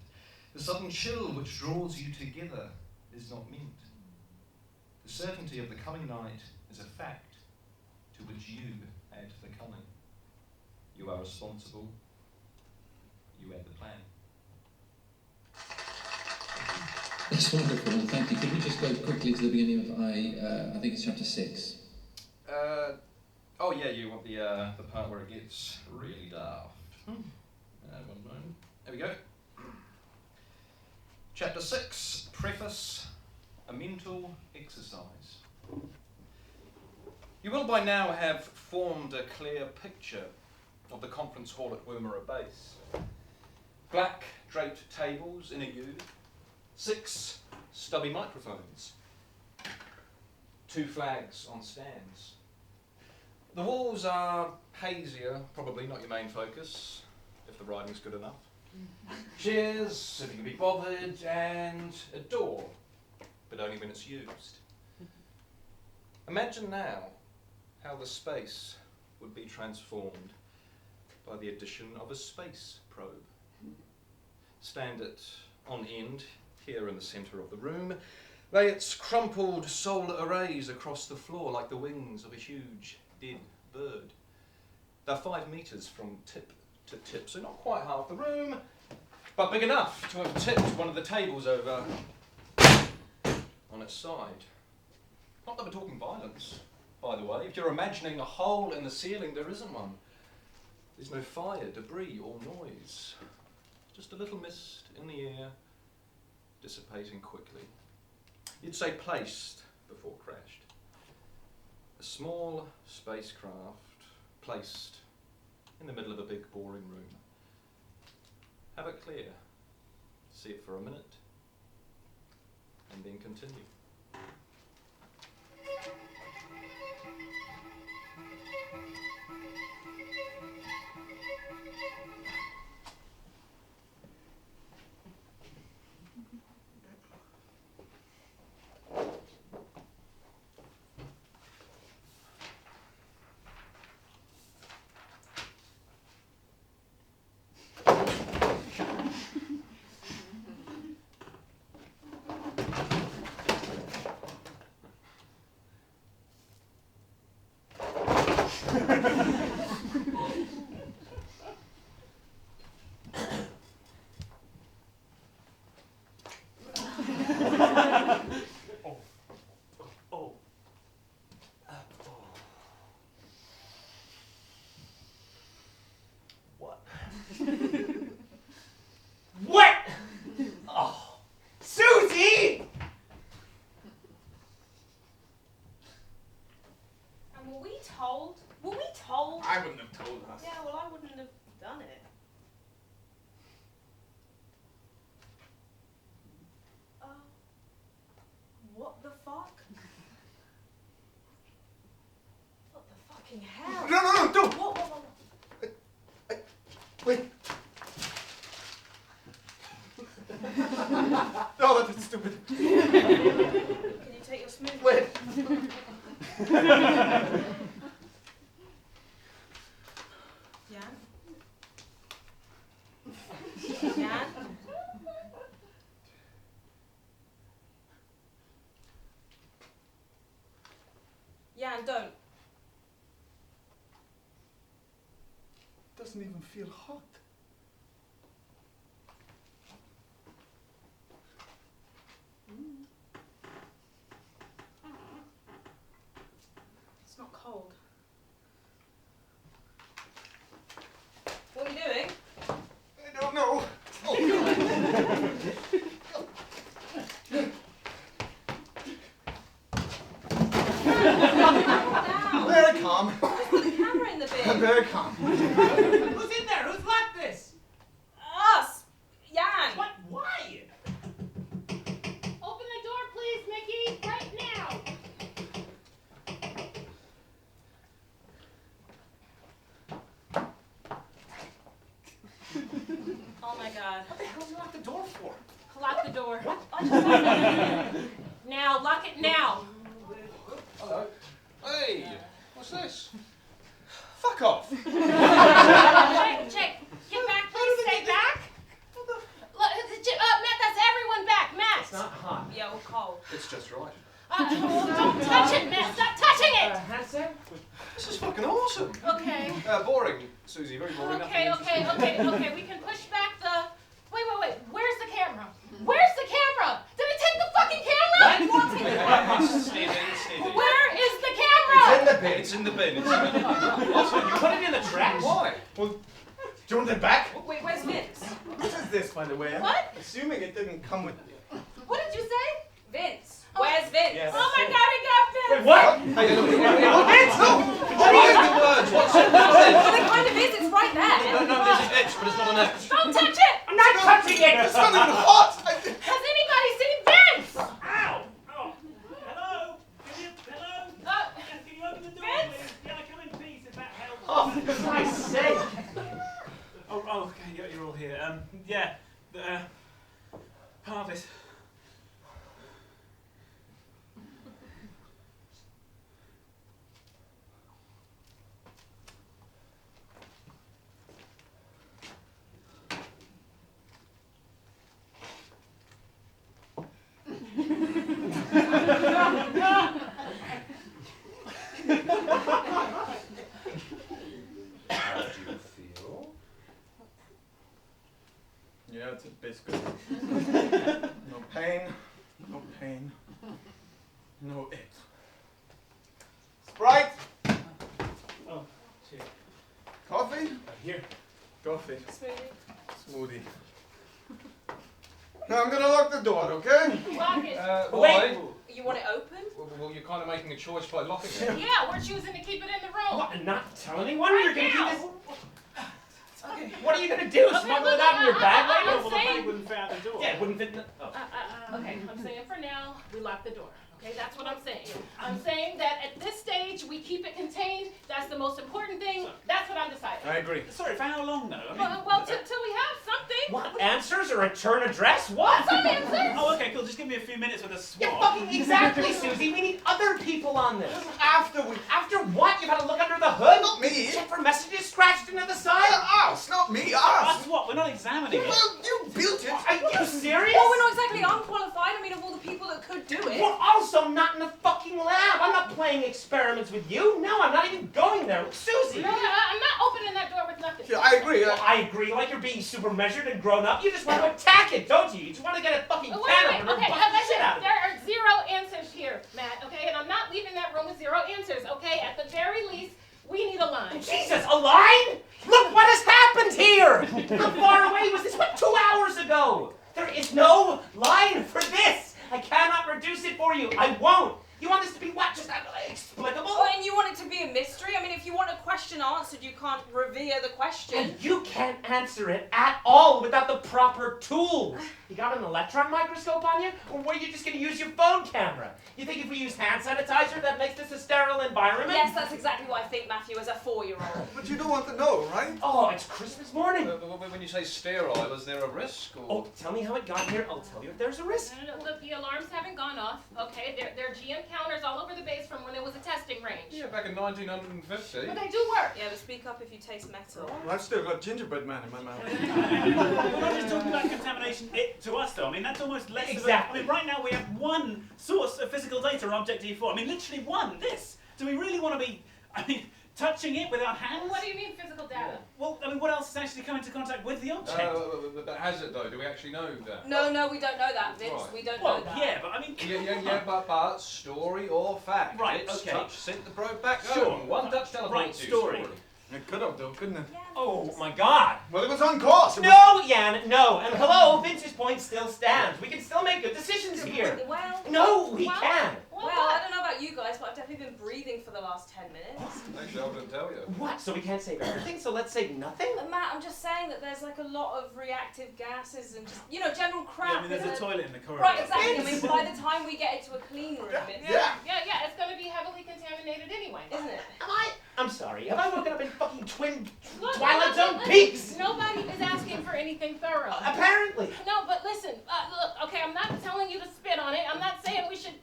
The sudden chill which draws you together is not meant. The certainty of the coming night is a fact to which you add the cunning. You are responsible. You add the plan. That's wonderful, thank you. Could we just go quickly to the beginning of I think it's chapter 6. Oh yeah, you want the part where it gets really daft. One moment. There we go. Chapter 6, Preface, a mental exercise. You will by now have formed a clear picture of the conference hall at Woomera Base. Black draped tables in a U, 6 stubby microphones, 2 flags on stands. The walls are hazier, probably not your main focus, if the writing's good enough. Chairs, if you can be bothered, and a door, but only when it's used. Imagine now how the space would be transformed by the addition of a space probe. Stand it on end, here in the centre of the room, lay its crumpled solar arrays across the floor like the wings of a huge dead bird. They're 5 metres from tip to tip, so not quite half the room, but big enough to have tipped one of the tables over on its side. Not that we're talking violence, by the way. If you're imagining a hole in the ceiling, there isn't one. There's no fire, debris, or noise. Just a little mist in the air, dissipating quickly. You'd say placed before crashed. A small spacecraft placed in the middle of a big, boring room. Have it clear. See it for a minute, and then continue. What? Oh, Susie! And were we told? Were we told? I wouldn't have told us. Yeah, well, I wouldn't have done it. What the fuck? What the fucking hell? No, don't! What? Wait. No, that's stupid. Can you take your smooth? Wait. Jan? Jan? Jan, don't. Doesn't even feel hot. It's not cold. What are you doing? I don't know. Very calm. Just put the camera in the bin. Very calm. Who's in there? Who's locked this? Us! Jan! What? Why? Open the door, please, Mickey, right now. Oh my god. What the hell did you lock the door for? Lock the door. What? Now, lock it now. Hello. Hey, what's this? Fuck off. Check. Get back, please. Stay back. Matt, that's everyone back. Matt. It's not hot. Yeah, we're cold. It's just right. Don't touch it, Matt. Stop touching it. Hanson? This is fucking awesome. Okay. Boring, Susie, very boring. Okay. Nothing interesting. We can push back the. Wait. Where's the camera? Where's the camera? Did it take the fucking camera? What? Steady. Where is the camera? It's in the bin. It's in the bin. Also, you put it in the trash? Why? Well, do you want it back? Wait, where's Vince? What is this, by the way? I'm What? assuming it didn't come with you. What did you say? Vince. Where's Vince? Yes. Oh my God, he got Vince. Wait, what? Hey, Read the words. What's it? Well, it kind of is. It's right there. No, there's an H, but it's not an H. Don't touch it. I'm not touching it! It's not even hot! Has anybody seen Vince? Ow! Oh, hello? Hello? Yes, can you open the door, Vince? please? Yeah, I come in peace if that helps. Oh, for Christ's sake! Oh, okay, you're all here. Parvis. How do you feel? Yeah, it's a biscuit. No pain, no pain, no it. Sprite! Oh, cheers. Coffee? Here. Coffee. Smoothie. Smoothie. Now I'm gonna lock the door, okay? Lock it. Why? You want it open? Well, you're kind of making a choice by locking it. Yeah, we're choosing to keep it in the room. What, and not tell anyone you're gonna now. keep this? Okay. What are you gonna do? Smuggle it out in your bag later? I'm Well, the saying- bag wouldn't fit out the door. Yeah, it wouldn't fit in the... Oh. Okay, I'm saying for now, we lock the door. Okay, that's what I'm saying. I'm saying that at this stage, we keep it contained. That's the most important thing. That's what I'm deciding. I agree. Sorry, for how long though? I mean, Well, till we have something. What? Answers or return address? What? Some answers. oh, okay, cool. Just give me a few minutes with a swab. Yeah, fucking exactly, Susie. We need other people on this. After what? You've had to look under the hood? Not me. Check for messages scratched into the side? Us, not me, us. Us what? We're not examining it. Well, you built it. Are you serious? Well, we're not exactly unqualified. I mean, of all the people that could do it. We're also not in the fucking lab. I'm not playing experiments with you. No, I'm not even going there. Susie! No, I'm not opening that door with nothing. Yeah, I agree. Well, I agree. Like you're being super measured and grown up. You just want to attack it, don't you? You just want to get a fucking Wait, cannon and okay, fuck the shit listen, out of it. there are 0 answers here, Matt, okay? And I'm not leaving that room with 0 answers, okay? At the very least, we need a line. Jesus, a line? Look what has happened here! How far away was this? What, 2 hours ago? There is no line for this! I cannot reduce it for you. I won't. You want this to be what? Just explicable? Oh, and you want it to be a mystery? I mean, if you want a question answered, you can't revere the question. And you can't answer it at all without the proper tools. You got an electron microscope on you? Or were you just going to use your phone camera? You think if we use hand sanitizer, that makes this a sterile environment? Yes, that's exactly what I think, Matthew, as a 4-year-old. But you don't want to know, right? Oh, it's Christmas morning. When you say sterile, is there a risk? Or? Oh, tell me how it got here. I'll tell you if there's a risk. No, look, the alarms haven't gone off, okay? There are GM counters all over the base from when it was a testing range. Yeah, back in 1950. But they do work. Yeah, but speak up if you taste metal. Well, I've still got gingerbread man in my mouth. We're not just talking about contamination to us though. I mean, that's almost less Exactly. of a... I mean, right now we have one source of physical data, Object D4. I mean, literally one, this. Do we really want to be, touching it with our hands? What do you mean physical data? Well, I mean, what else is actually coming into contact with the object? But has it though? Do we actually know that? No, we don't know that, Vince. Right. We don't Well, know that. yeah, but I mean... but story or fact? Right, It's okay. touch, sent the probe back Sure. home. One touch teleport Right, to you, story. It could have though, couldn't it? Oh my God. Well, it was on course. No, Jan, no. And hello, Vince's point still stands. We can still make good decisions here. Well, No, we can. Well, I don't know about you guys, but I've definitely been breathing for the last 10 minutes. Actually, I wouldn't tell you. What? So we can't save everything? So let's save nothing? But Matt, I'm just saying that there's like a lot of reactive gases and just, general crap. Yeah, I mean, there's a isn't it? toilet in the corridor. Right, exactly. I mean, by the time we get into a clean room, it's... Yeah, it's going to be heavily contaminated anyway. Isn't it? I'm sorry. Have I woken up in fucking Look, Twilight look, Zone look, peaks? Nobody is asking for anything thorough. Apparently. No, but listen, look, okay, I'm not telling you to spit on it. I'm not saying we should,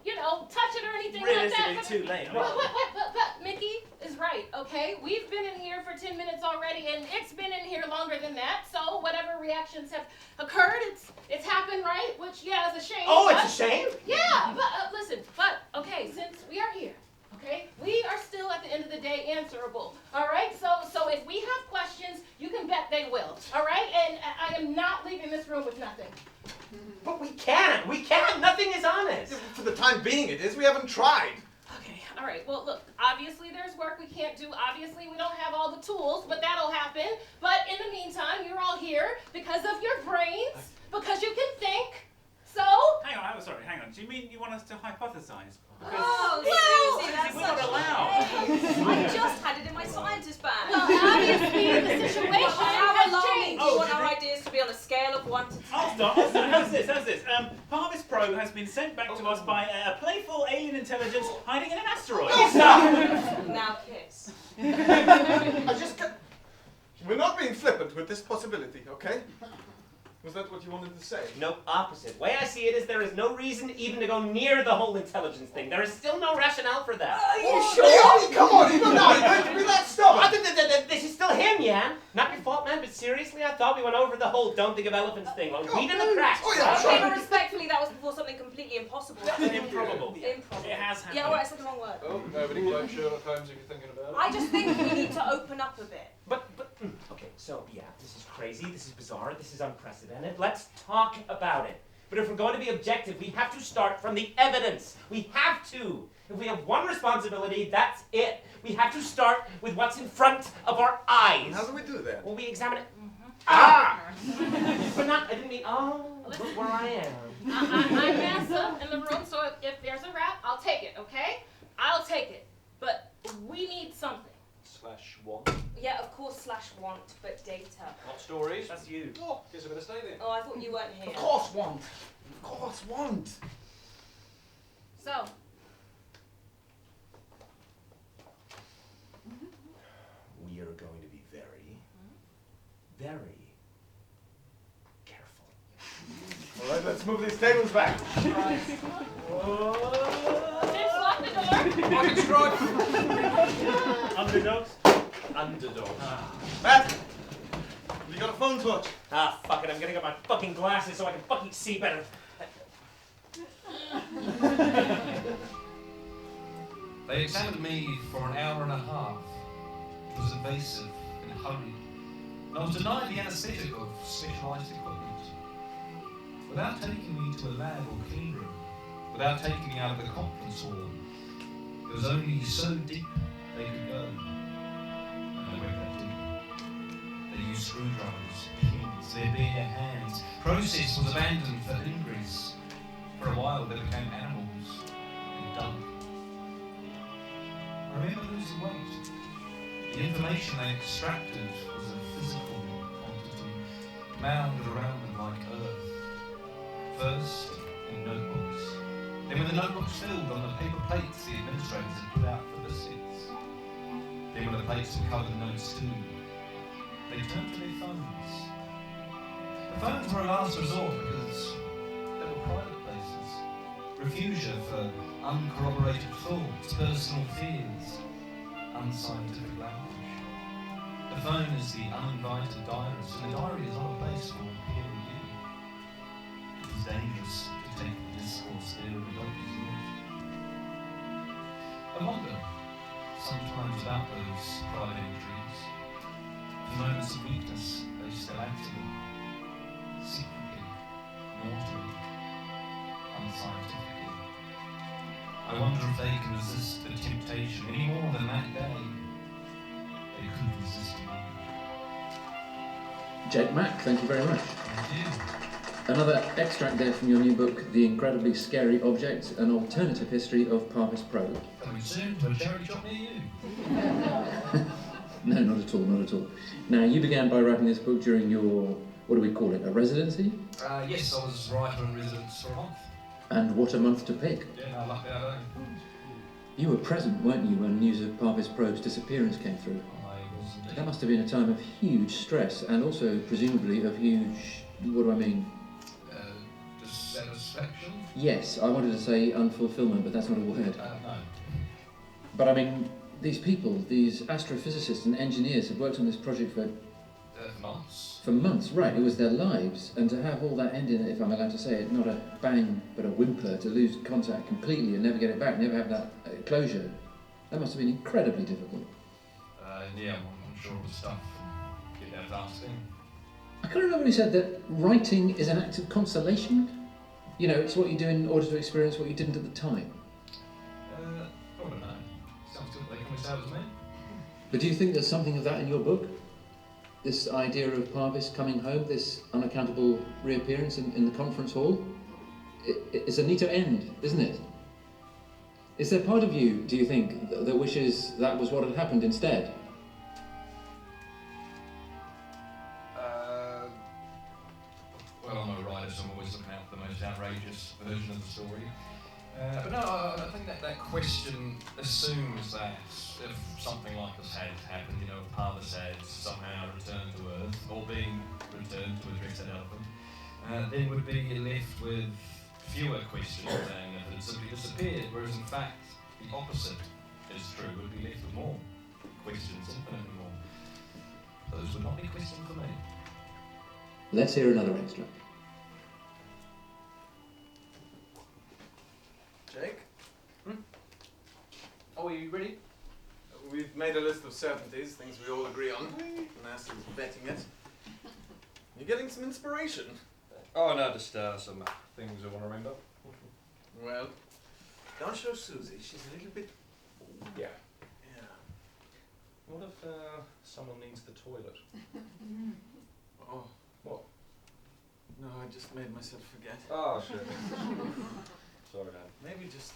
touch it or anything like that. Realistically, too late. But Mickey is right, okay? We've been in here for 10 minutes already, and it's been in here longer than that. So whatever reactions have occurred, it's happened, right? Which, yeah, is a shame. Oh, but- it's a shame? Yeah, but listen, okay, since we are here, okay, we are still at the end of the day answerable, all right? So if we have questions, you can bet they will, all right? And I am not leaving this room with nothing. But we can't. We can't. Nothing is honest. For the time being it is. We haven't tried. Okay, all right, well, look, obviously there's work we can't do. Obviously we don't have all the tools, but that'll happen. But in the meantime, you're all here because of your brains, because you can think. So? Hang on. Do you mean you want us to hypothesize? Susie, that's we're such not allowed. I just had it in my scientist bag. Well, obviously the situation How has alarming do you Oh, want did our they- ideas to be on a scale of 1 to 10? I'll start. How's this? Parvis Pro has been sent back to us by a playful alien intelligence hiding in an asteroid. Now kiss. We're not being flippant with this possibility, okay? Was that what you wanted to say? No, opposite. Way I see it is there is no reason even to go near the whole intelligence thing. There is still no rationale for that. Are you sure? Come on, even now, you're going to be that stubborn. This is still him, Jan. Not your fault, man, but seriously, I thought we went over the whole don't think of elephants thing. Well, read in the cracks. Oh, yeah, Okay, but respectfully, that was before something completely impossible. Improbable. Improbable. It has happened. Yeah, alright, I said the wrong word. Oh, nobody quite Sherlock Holmes if you're thinking about it. I just think we need to open up a bit. Okay, so yeah, this is crazy, this is bizarre, this is unprecedented. Let's talk about it. But if we're going to be objective, we have to start from the evidence. We have to. If we have one responsibility, that's it. We have to start with what's in front of our eyes. How do we do that? Well, we examine it. Ah! But not, I didn't mean, look where I am. I'm NASA in the room, so if there's a rap, I'll take it, okay? I'll take it. But we need something. /want. Yeah, of course, /want, but data. What stories? That's you. Oh, guess I better stay there. Oh, I thought you weren't here. Of course, want. Of course, want. So, We are going to be very, very careful. All right, let's move these tables back. Just lock the door. I can strike. Underdogs? Underdog. Matt, have you got a phone torch? Ah, fuck it, I'm gonna get my fucking glasses so I can fucking see better. They examined me for an hour and a half. It was invasive and hurried, and I was denied the anaesthetic of specialised equipment. Without taking me to a lab or clean room, without taking me out of the conference hall, it was only so deep they could go. And they went that deep. They used screwdrivers, pins, their bare hands. Process was abandoned for injuries. For a while they became animals and dug. I remember losing weight. The information they extracted was a physical quantity, mounded around them like earth. First, in notebooks. Then when the notebooks filled on the paper plates the administrators had put out for biscuits. Then when the plates were covered in notes too, they turned to their phones. The phones were a last resort because they were private places. Refugia for uncorroborated thoughts, personal fears, unscientific language. The phone is the uninvited diarist, and the diary is not a place for peer review. It is dangerous to take the discourse there of the doctor's note. I wonder, sometimes about those private entries, the moments of weakness they still activate, secretly, naughtily, unscientifically. I wonder if they can resist the temptation any more than that day they could resist me. Jake Mack, thank you very much. Thank you. Another extract there from your new book, The Incredibly Scary Object, An Alternative History of Parvis Probe. Coming soon to a charity shop near you. No, not at all, not at all. Now, you began by writing this book during your, what do we call it, a residency? Yes, I was writer in residence for a month. And what a month to pick. Yeah, I lucked out, You were present, weren't you, when news of Parvis Probe's disappearance came through? I was indeed. That must have been a time of huge stress, and also, presumably, of huge, what do I mean? Dissatisfaction? Yes, I wanted to say unfulfillment, but that's not a word. No. But I mean, these people, these astrophysicists and engineers have worked on this project for Months. For months, right, it was their lives, and to have all that end in it, if I'm allowed to say it, not a bang, but a whimper, to lose contact completely and never get it back, never have that closure, that must have been incredibly difficult. Yeah, I'm sure it was tough. Get that fasting. I can't remember when you said that writing is an act of consolation. You know, it's what you do in order to experience what you didn't at the time. I don't know. Sounds good, they come as out as me. But do you think there's something of that in your book? This idea of Parvis coming home, this unaccountable reappearance in the conference hall? It's a neater end, isn't it? Is there part of you, do you think, that wishes that was what had happened instead? Well, I'm a writer, so I'm always looking out for the most outrageous version of the story. But no, I think that question assumes that if something like this had happened, you know, if Parvis had somehow returned to Earth, or being returned to address that elephant, then would be left with fewer questions than if it simply disappeared, whereas in fact the opposite is true, would be left with more questions, infinitely more. Those would not be questions for me. Let's hear another extract. Jake? Oh, are you ready? We've made a list of certainties, things we all agree on. NASA's betting it. You're getting some inspiration. Oh no, just some things I want to remember. Well, don't show Susie. She's a little bit... Yeah. Yeah. What if someone needs the toilet? Oh. What? No, I just made myself forget. Oh, shit. Sorry, Dad. Maybe just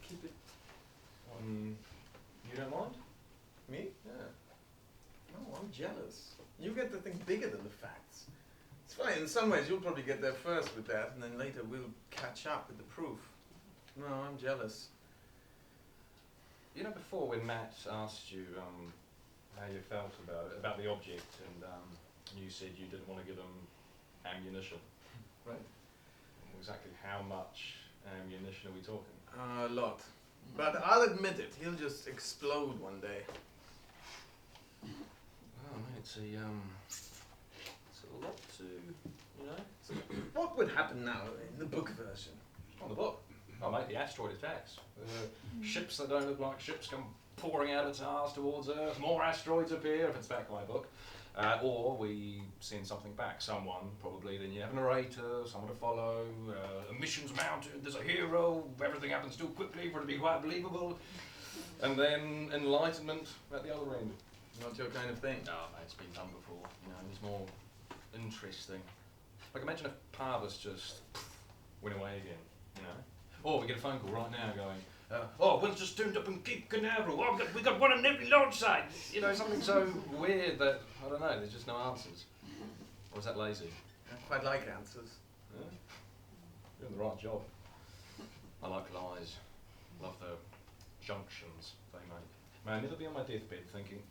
keep it... You don't mind? Me? Yeah. No, I'm jealous. You get the thing bigger than the facts. It's funny, in some ways you'll probably get there first with that, and then later we'll catch up with the proof. No, I'm jealous. You know, before when Matt asked you how you felt about the object, and you said you didn't want to give him ammunition. Right. Exactly how much ammunition are we talking? A lot. But I'll admit it, he'll just explode one day. Oh, man, it's a lot to, you know. So what would happen now in the book version? On the book? Oh, mate, the asteroid attacks. Ships that don't look like ships come pouring out of stars towards Earth. More asteroids appear, if it's back my book. Or we send something back. Someone, probably, then you have a narrator, someone to follow, a mission's mounted, there's a hero, everything happens too quickly for it to be quite believable. And then enlightenment at the other end. Not your kind of thing. No, mate, it's been done before. You know, it's more interesting. Like, imagine if Parvis just went away again, you know? Or we get a phone call right now going, oh, one's just turned up in Cape Canaveral. Oh, we got one on every launch site. You know, something so weird that, I don't know, there's just no answers. Or is that lazy? I quite like answers. Yeah? You're doing the right job. I like lies. Love the junctions they make. May I never be on my deathbed thinking,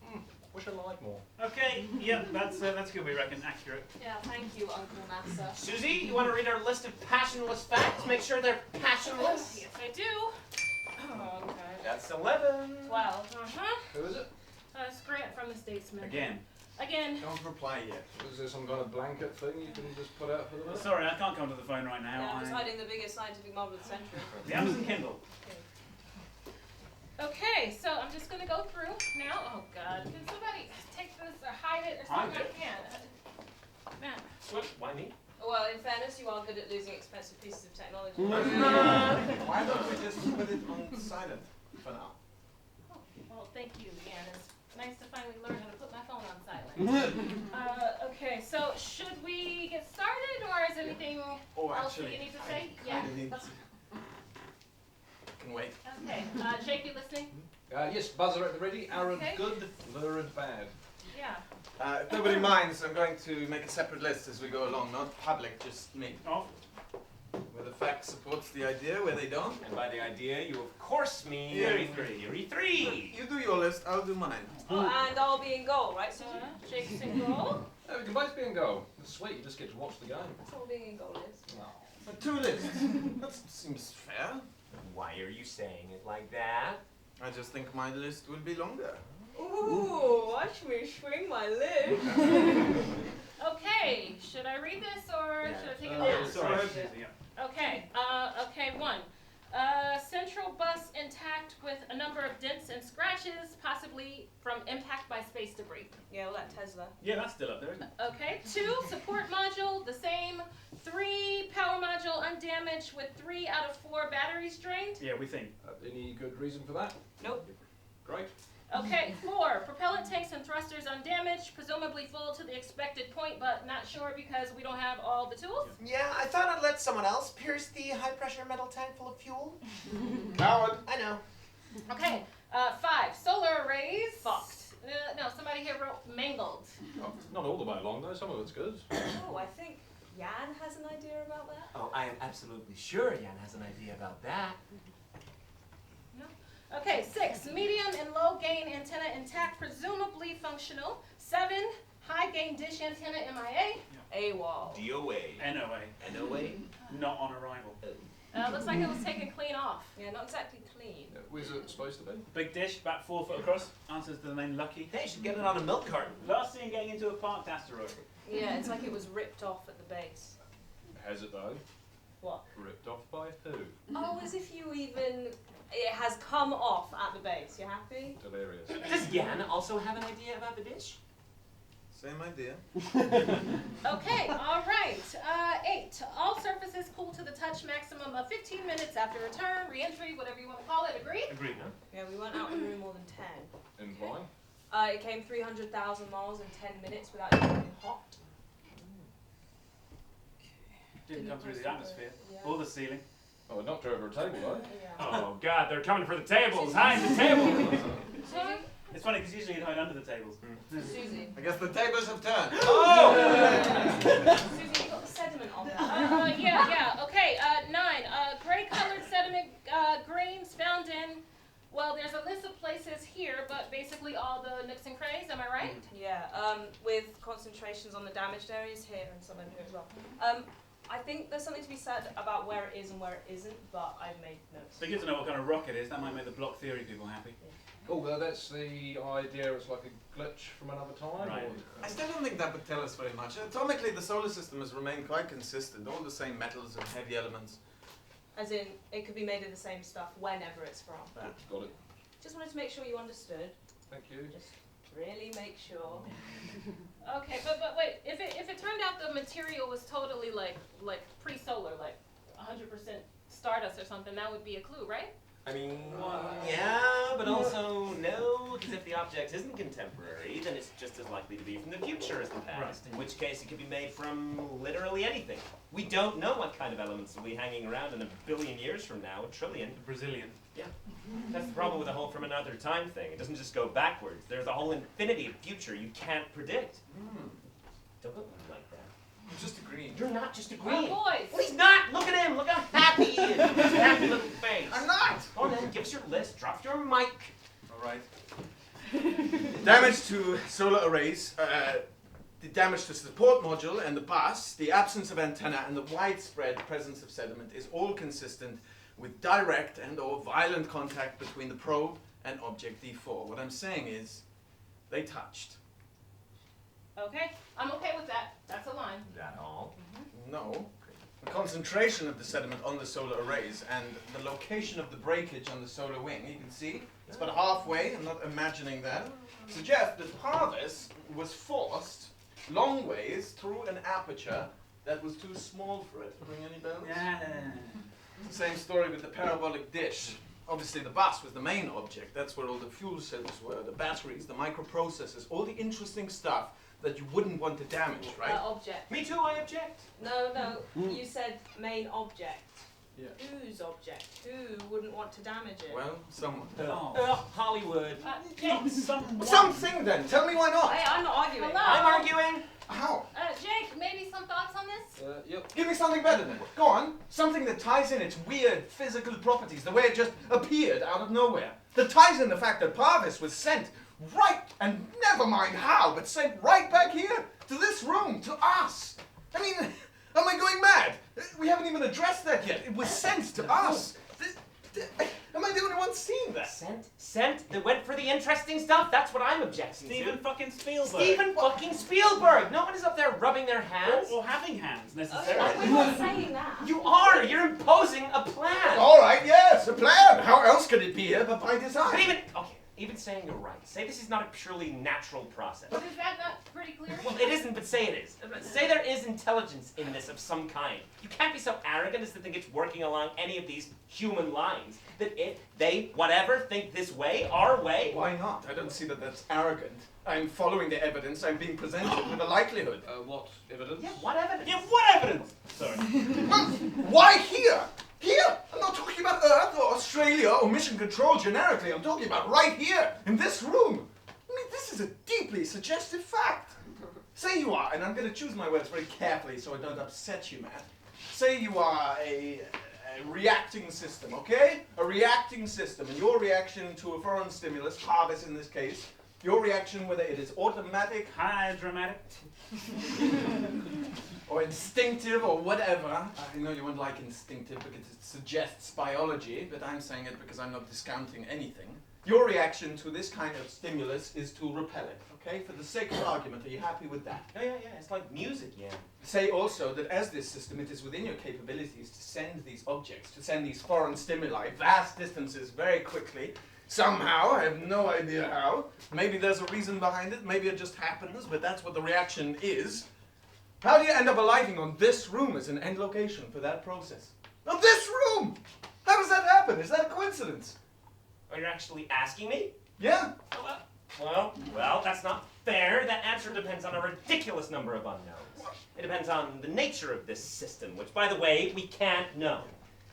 wish I lied more. Okay, yeah, that's good, we reckon, accurate. Yeah, thank you, Uncle NASA. Susie, you want to read our list of passionless facts? Make sure they're passionless. Yes, I do. Oh, okay. That's 11. 12. Who is it? It's Grant from the Statesman. Again. Don't reply yet. Is there some kind of blanket thing you can just put out for the minute? Sorry, I can't come to the phone right now. Yeah, I'm just hiding the biggest scientific marvel of the century. The Amazon Kindle. Okay, so I'm just gonna go through now. Oh God, can somebody take this or hide it or something? Hide it. I can't. Matt. What? Why me? Well, in fairness, you are good at losing expensive pieces of technology. Why don't we just put it on silent for now? Oh, well, thank you, Leanne. It's nice to finally learn how to put my phone on silent. Okay, so should we get started, or is anything else that you need to say? Yeah. Can wait. Okay, Jake, you listening? Yes, buzzer at the ready. Arab Okay. good, lurid bad. Yeah. If nobody minds, I'm going to make a separate list as we go along, not public, just me. Oh. Where the fact supports the idea, where they don't. And by the idea, you of course mean... Theory 3. You do your list, I'll do mine. Oh, and I'll be in goal, right? So Jake's in goal. We can both be in goal. It's sweet, you just get to watch the game. that's all being in goal is. No. 2 lists. That seems fair. Why are you saying it like that? I just think my list will be longer. Ooh, watch me swing my lid. Okay, should I read this or should I take it down? Sorry, Susie, yeah. Okay, okay, 1. Central bus intact with a number of dents and scratches, possibly from impact by space debris. Yeah, well, that Tesla. Yeah, that's still up there, isn't it? Okay, 2, support module, the same. 3, power module undamaged with 3 out of 4 batteries drained. Yeah, we think. Any good reason for that? Nope. Great. Okay, 4, propellant tanks and thrusters undamaged, presumably full to the expected point, but not sure because we don't have all the tools. Yeah, I thought I'd let someone else pierce the high-pressure metal tank full of fuel. Coward. I know. Okay, 5, solar arrays. Fucked. No, somebody here wrote mangled. Oh, not all the way along though, some of it's good. Oh, I think Jan has an idea about that. Oh, I am absolutely sure Jan has an idea about that. Okay, 6, medium and low gain antenna intact, presumably functional. 7, high gain dish antenna MIA. Yeah. AWOL. DOA. NOA. NOA? Not on arrival. Looks like it was taken clean off. Yeah, not exactly clean. Where's it supposed to be? Big dish, about 4 foot across. Answers to the name Lucky. Hey, you should get it on a milk carton. Last seen getting into a parked asteroid. Yeah, it's like it was ripped off at the base. Has it though? What? Ripped off by who? Oh, as if you even... It has come off at the base. You happy? Delirious. Does Jan also have an idea about the dish? Same idea. Okay, all right. 8. All surfaces cool to the touch, maximum of 15 minutes after return, re-entry, whatever you want to call it. Agreed? Agreed, huh? Yeah, we weren't out of the room more than 10. Implying? It came 300,000 miles in 10 minutes without even getting hot. Didn't come through the atmosphere. Yeah. Or the ceiling. Oh, it knocked her over a table though. Oh God, they're coming for the tables! Hide the tables! Susie? It's funny because usually you hide under the tables. Susie. I guess the tables have turned. Susie, you got the sediment on there. Yeah. Okay, 9. Gray-colored sediment grains found in, well, there's a list of places here, but basically all the nooks and crannies, am I right? Yeah, with concentrations on the damaged areas here and some over here as well. I think there's something to be said about where it is and where it isn't, but I've made notes. It'd be good to know what kind of rock it is. That might make the block theory people happy. Oh, that's the idea. It's like a glitch from another time. Right. Or, I still don't think that would tell us very much. Atomically, the solar system has remained quite consistent. All the same metals and heavy elements. As in, it could be made of the same stuff whenever it's from. Got it. Just wanted to make sure you understood. Thank you. Just really make sure. Okay, but wait, if it turned out the material was totally like pre-solar, like 100% stardust or something, that would be a clue, right? I mean, yeah, but also no, because if the object isn't contemporary, then it's just as likely to be from the future as the past, in which case it could be made from literally anything. We don't know what kind of elements will be hanging around in 1 billion years from now, 1 trillion. Brazilian. Yeah. That's the problem with the whole from another time thing. It doesn't just go backwards. There's a whole infinity of future you can't predict. Don't look at me like that. I'm just agreeing. You're not just agreeing. Oh, boys. Well, he's not. Look at him. Look how happy he is. Look at his happy little face. I'm not! Go on then, give us your list. Drop your mic. All right. Damage to solar arrays, the damage to support module and the bus, the absence of antenna, and the widespread presence of sediment is all consistent with direct and or violent contact between the probe and object D4. What I'm saying is, they touched. Okay, I'm okay with that. That's a line. That all? No. The concentration of the sediment on the solar arrays and the location of the breakage on the solar wing, you can see, it's about halfway, I'm not imagining that, suggest that Parvis was forced long ways through an aperture that was too small for it. Ring any bells? Yeah. It's the same story with the parabolic dish. Obviously the bus was the main object. That's where all the fuel cells were, the batteries, the microprocessors, all the interesting stuff that you wouldn't want to damage, right? Object. Me too, I object. No, you said main object. Yeah. Whose object? Who wouldn't want to damage it? Well, someone. Hollywood. Something then. Tell me why not. Hey, I'm not arguing. Hello? I'm arguing. How? Jake, maybe some thoughts on this? Yep. Give me something better then. Go on. Something that ties in its weird physical properties, the way it just appeared out of nowhere. That ties in the fact that Parvis was sent right, and never mind how, but sent right back here, to this room, to us. I mean, am I going mad? We haven't even addressed that yet. It was sent to us. Am I the only one seeing that? Sent? That went for the interesting stuff? That's what I'm objecting Steven to. fucking Spielberg. Steven fucking Spielberg! No one is up there rubbing their hands. Or having hands, necessarily. We're not saying that. You are! You're imposing a plan! All right, yes, a plan. How else could it be here but by design? But even saying you're right. Say this is not a purely natural process. Is that not pretty clear? Well, it isn't, but say it is. Say there is intelligence in this of some kind. You can't be so arrogant as to think it's working along any of these human lines. That they, whatever, think this way, our way. Why not? I don't see that that's arrogant. I'm following the evidence. I'm being presented with a likelihood. What evidence? Yeah, what evidence? Yeah, what evidence? Sorry. Well, why here? Here! I'm not talking about Earth or Australia or Mission Control generically. I'm talking about right here, in this room. I mean, this is a deeply suggestive fact. Say you are, and I'm going to choose my words very carefully so I don't upset you, Matt. Say you are a reacting system, okay? A reacting system, and your reaction to a foreign stimulus, Parvis in this case, Your reaction, whether it is automatic, dramatic, or instinctive, or whatever. I know you won't like instinctive because it suggests biology, but I'm saying it because I'm not discounting anything. Your reaction to this kind of stimulus is to repel it, okay? For the sake of argument, are you happy with that? Yeah, it's like music, yeah. Say also that as this system, it is within your capabilities to send these objects, to send these foreign stimuli vast distances very quickly. Somehow, I have no idea how. Maybe there's a reason behind it, maybe it just happens, but that's what the reaction is. How do you end up alighting on this room as an end location for that process? On this room! How does that happen? Is that a coincidence? Are you actually asking me? Yeah. Well, that's not fair. That answer depends on a ridiculous number of unknowns. It depends on the nature of this system, which, by the way, we can't know.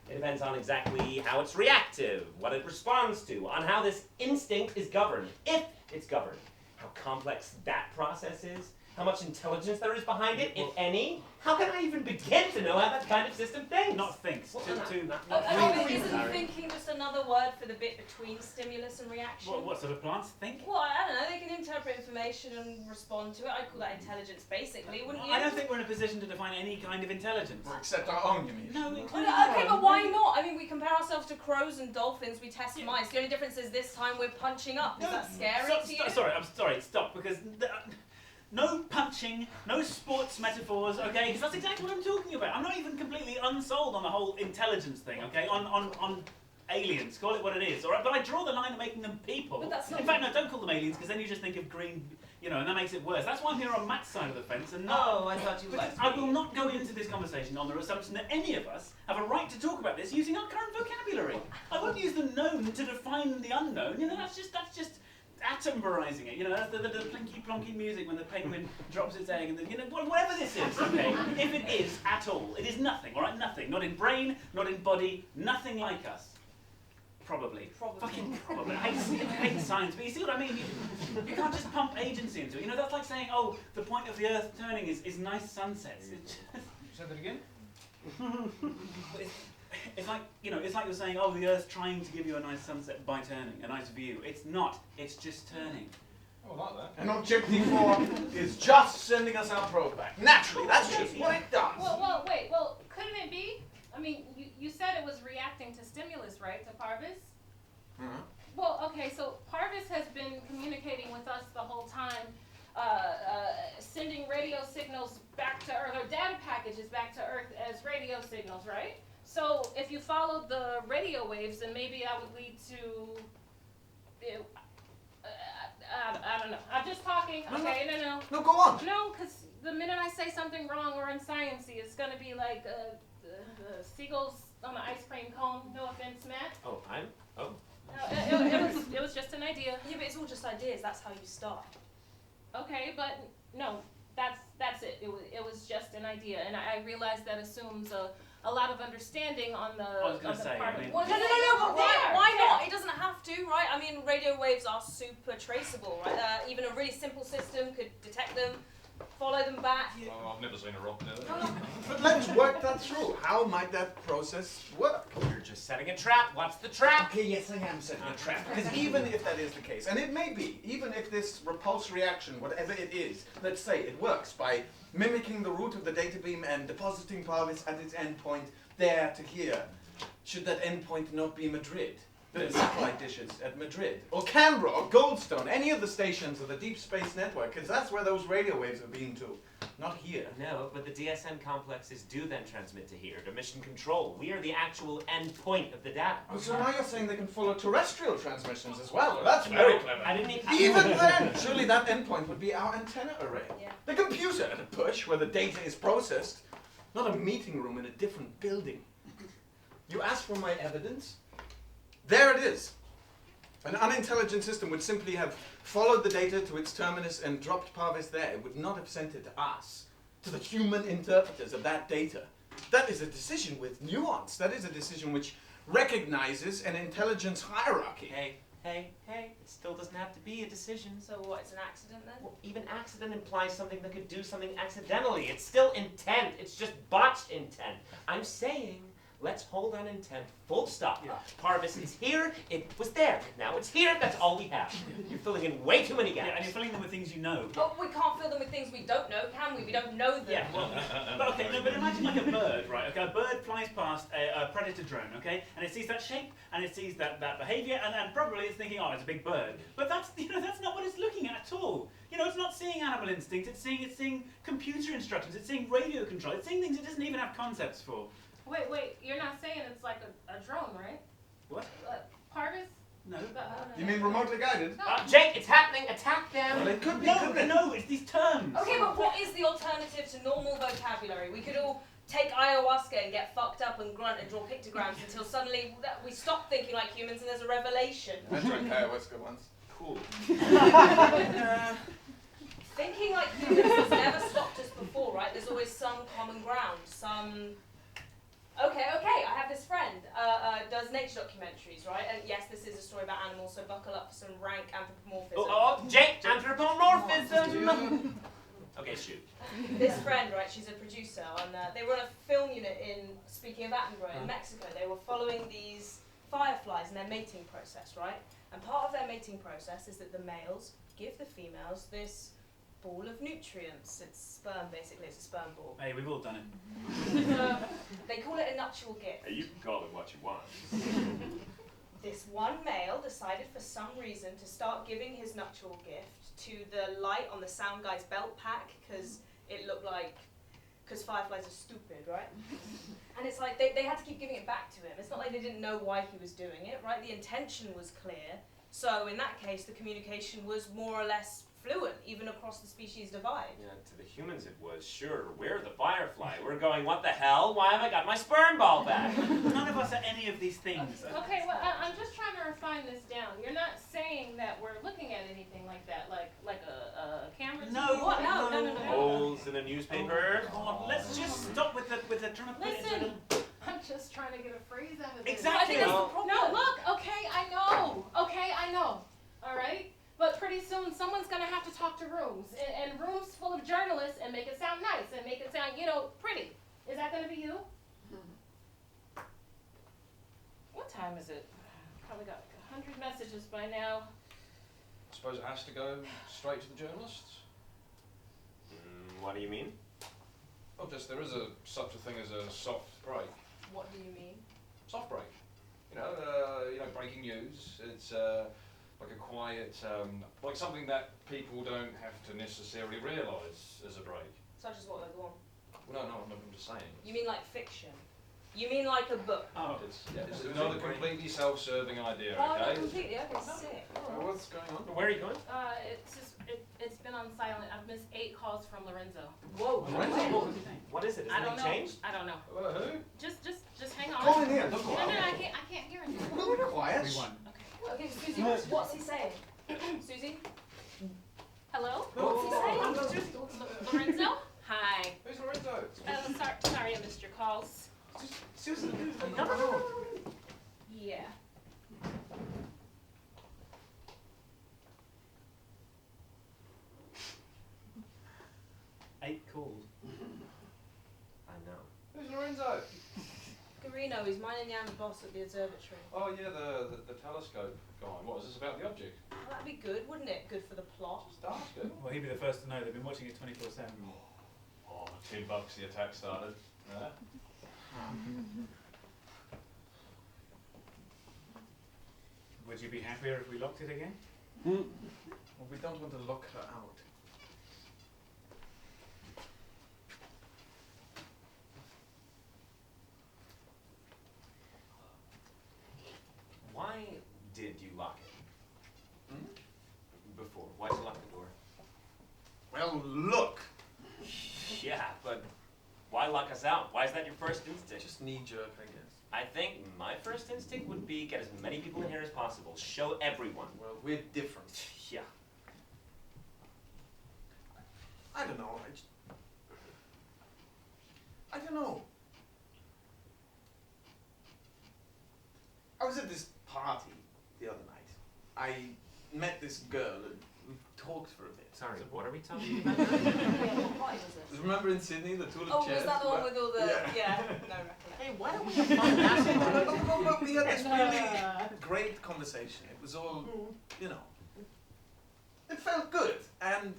It depends on exactly how it's reactive, what it responds to, on how this instinct is governed, if it's governed, how complex that process is, how much intelligence there is behind it, if any. How can I even begin to know how that kind of system thinks? Not thinks. Isn't thinking just another word for the bit between stimulus and reaction? What sort of plants think? Well, I don't know. They can interpret information and respond to it. I'd call that intelligence, basically, wouldn't you? I don't think we're in a position to define any kind of intelligence. Except our own, you mean? No, okay, but why not? I mean, we compare ourselves to crows and dolphins. We test mice. The only difference is this time we're punching up. Is that scary to you? Stop, because no punching, no sports metaphors, okay? Because that's exactly what I'm talking about. I'm not even completely unsold on the whole intelligence thing, okay? On aliens, call it what it is, all right? But I draw the line of making them people. But that's not... In fact, no, don't call them aliens, because then you just think of green, and that makes it worse. That's why I'm here on Matt's side of the fence, and not... Oh, I thought you liked me. I will not go into this conversation on the assumption that any of us have a right to talk about this using our current vocabulary. I won't use the known to define the unknown. That's just atomizing it. That's the plinky plonky music when the penguin drops its egg, and whatever this is, okay? If it is at all, it is nothing, all right? Nothing. Not in brain, not in body, nothing like us. Probably. Fucking probably. I hate science, but you see what I mean? You can't just pump agency into it. That's like saying, oh, the point of the Earth turning is nice sunsets. Say that again? It's like you're saying, oh, the Earth's trying to give you a nice sunset by turning, a nice view. It's not. It's just turning. Oh, like that. And Objective 4 is just sending us our probe back. Naturally, that's just what it does. Wait. Couldn't it be? I mean, you said it was reacting to stimulus, right, to Parvis? Mm-hmm. Well, okay, so Parvis has been communicating with us the whole time, sending radio signals back to Earth, or data packages back to Earth as radio signals, right? So if you followed the radio waves, then maybe that would lead to... I don't know. I'm just talking. Okay, no. No, go on. No, because the minute I say something wrong or unsciency, it's going to be like the seagulls on the ice cream cone. No offense, Matt. Oh, It was just an idea. Yeah, but it's all just ideas. That's how you start. Okay, but no, that's it. It was just an idea, and I realize that assumes a lot of understanding on the part of it. Well, no, but why not? It doesn't have to, right? I mean, radio waves are super traceable, right? Even a really simple system could detect them, follow them back. Oh, I've never seen a rock do it. But let's work that through. How might that process work? You're just setting a trap. What's the trap? Okay, yes, I am setting a trap. Because even if that is the case, and it may be, even if this repulse reaction, whatever it is, let's say it works by mimicking the route of the data beam and depositing Parvis at its endpoint there to here, should that endpoint not be Madrid? The satellite dishes at Madrid, or Canberra, or Goldstone, any of the stations of the Deep Space Network, because that's where those radio waves are being to, not here. No, but the DSN complexes do then transmit to here, to mission control. We are the actual endpoint of the data. Oh, so now you're saying they can follow terrestrial transmissions as well? Well, that's very clever. I didn't Even then, surely that endpoint would be our antenna array. Yeah. The computer at a push where the data is processed, not a meeting room in a different building. You asked for my evidence? There it is. An unintelligent system would simply have followed the data to its terminus and dropped Parvis there. It would not have sent it to us, to the human interpreters of that data. That is a decision with nuance. That is a decision which recognizes an intelligence hierarchy. Hey, it still doesn't have to be a decision. So what, it's an accident then? Well, even accident implies something that could do something accidentally. It's still intent. It's just botched intent. I'm saying, Let's hold on intent. Full stop. Parvis is here. It was there. Now it's here. That's all we have. You're filling in way too many gaps. Yeah, and you're filling them with things you know. Oh, we can't fill them with things we don't know, can we? We don't know them. Yeah, well, but okay, no, but imagine like a bird, right? Okay, a bird flies past a predator drone, okay, and it sees that shape and it sees that behaviour, and probably it's thinking, oh, it's a big bird. But that's that's not what it's looking at all. It's not seeing animal instinct. It's seeing computer instructions. It's seeing radio control. It's seeing things it doesn't even have concepts for. Wait, you're not saying it's like a drone, right? What? Parvis? No. You mean remotely guided? Jake, it's happening. Attack them. Well, it could be. No, it's these terms. Okay, but what is the alternative to normal vocabulary? We could all take ayahuasca and get fucked up and grunt and draw pictograms until suddenly we stop thinking like humans and there's a revelation. I drank ayahuasca once. Cool. Thinking like humans has never stopped us before, right? There's always some common ground, some... Okay, I have this friend, does nature documentaries, right? And yes, this is a story about animals, so buckle up for some rank anthropomorphism. Jake, anthropomorphism! Okay, shoot. This friend, right, she's a producer, and they run a film unit in, speaking of Attenborough, in Mexico. They were following these fireflies in their mating process, right? And part of their mating process is that the males give the females this ball of nutrients. It's sperm, basically. It's a sperm ball. Hey, we've all done it. They call it a nuptial gift. Hey, you can call it what you want. This one male decided for some reason to start giving his nuptial gift to the light on the sound guy's belt pack because it looked like... Because fireflies are stupid, right? And it's like they had to keep giving it back to him. It's not like they didn't know why he was doing it, right? The intention was clear. So in that case, the communication was more or less fluent, even across the species divide. Yeah, to the humans it was. Sure, we're the firefly. We're going, what the hell? Why have I got my sperm ball back? None of us are any of these things. Okay, well, I'm just trying to refine this down. You're not saying that we're looking at anything like that, like a camera? No, What? No. Holes in a newspaper. God, let's just stop with the trying to put it into Listen, I'm just trying to get a phrase out of this. Exactly. No, look, okay, I know. All right? But pretty soon someone's gonna have to talk to rooms, and rooms full of journalists, and make it sound nice, and make it sound, pretty. Is that gonna be you? What time is it? Probably got like 100 messages by now. I suppose it has to go straight to the journalists? What do you mean? Well, just there is such a thing as a soft break. What do you mean? Soft break. Breaking news. It's like a quiet, like something that people don't have to necessarily realise as a break. Such as what, like one? Well, no, I'm just saying. You mean like fiction? You mean like a book? Oh, it's not a completely self-serving idea, Oh, okay? not completely. Okay, sick. What's going on? Where are you going? It's been on silent. I've missed 8 calls from Lorenzo. Whoa. Lorenzo? What is it? Is anything changed? I don't know. Who? Just hang on. Call in here. Don't go No, out. I can't hear anything. Will be quiet. We won. Okay, Susie, what's he saying? Susie? Hello? What's he saying? Lorenzo? Hi. Who's Lorenzo? Sorry I missed your calls. Susan. No. Yeah. Eight calls. I know. Who's Lorenzo? Garino, he's mine and Jan, the boss at the observatory. Oh yeah, the telescope guy. What is this about the object? Well, that'd be good, wouldn't it? Good for the plot. Just ask him. Well, he'd be the first to know. They've been watching it 24/7. Oh, $10 the attack started. Yeah. Would you be happier if we locked it again? Well, we don't want to lock her out. Why did you lock it? Before? Why'd you lock the door? Well, look. Yeah, but why lock us out? Why is that your first instinct? Just knee-jerk, I guess. I think my first instinct would be get as many people in here as possible. Show everyone. Well, we're different. Yeah. I don't know. I don't know. I was at this party the other night. I met this girl and we talked for a bit. Sorry, what are we talking about? Yeah, what party was it? Remember in Sydney, the tulip Oh, chairs? was that the one with all the... Yeah. Yeah, no recollection. Hey, why don't we have fun asking But we had this really great conversation. It was all, you know, it felt good. And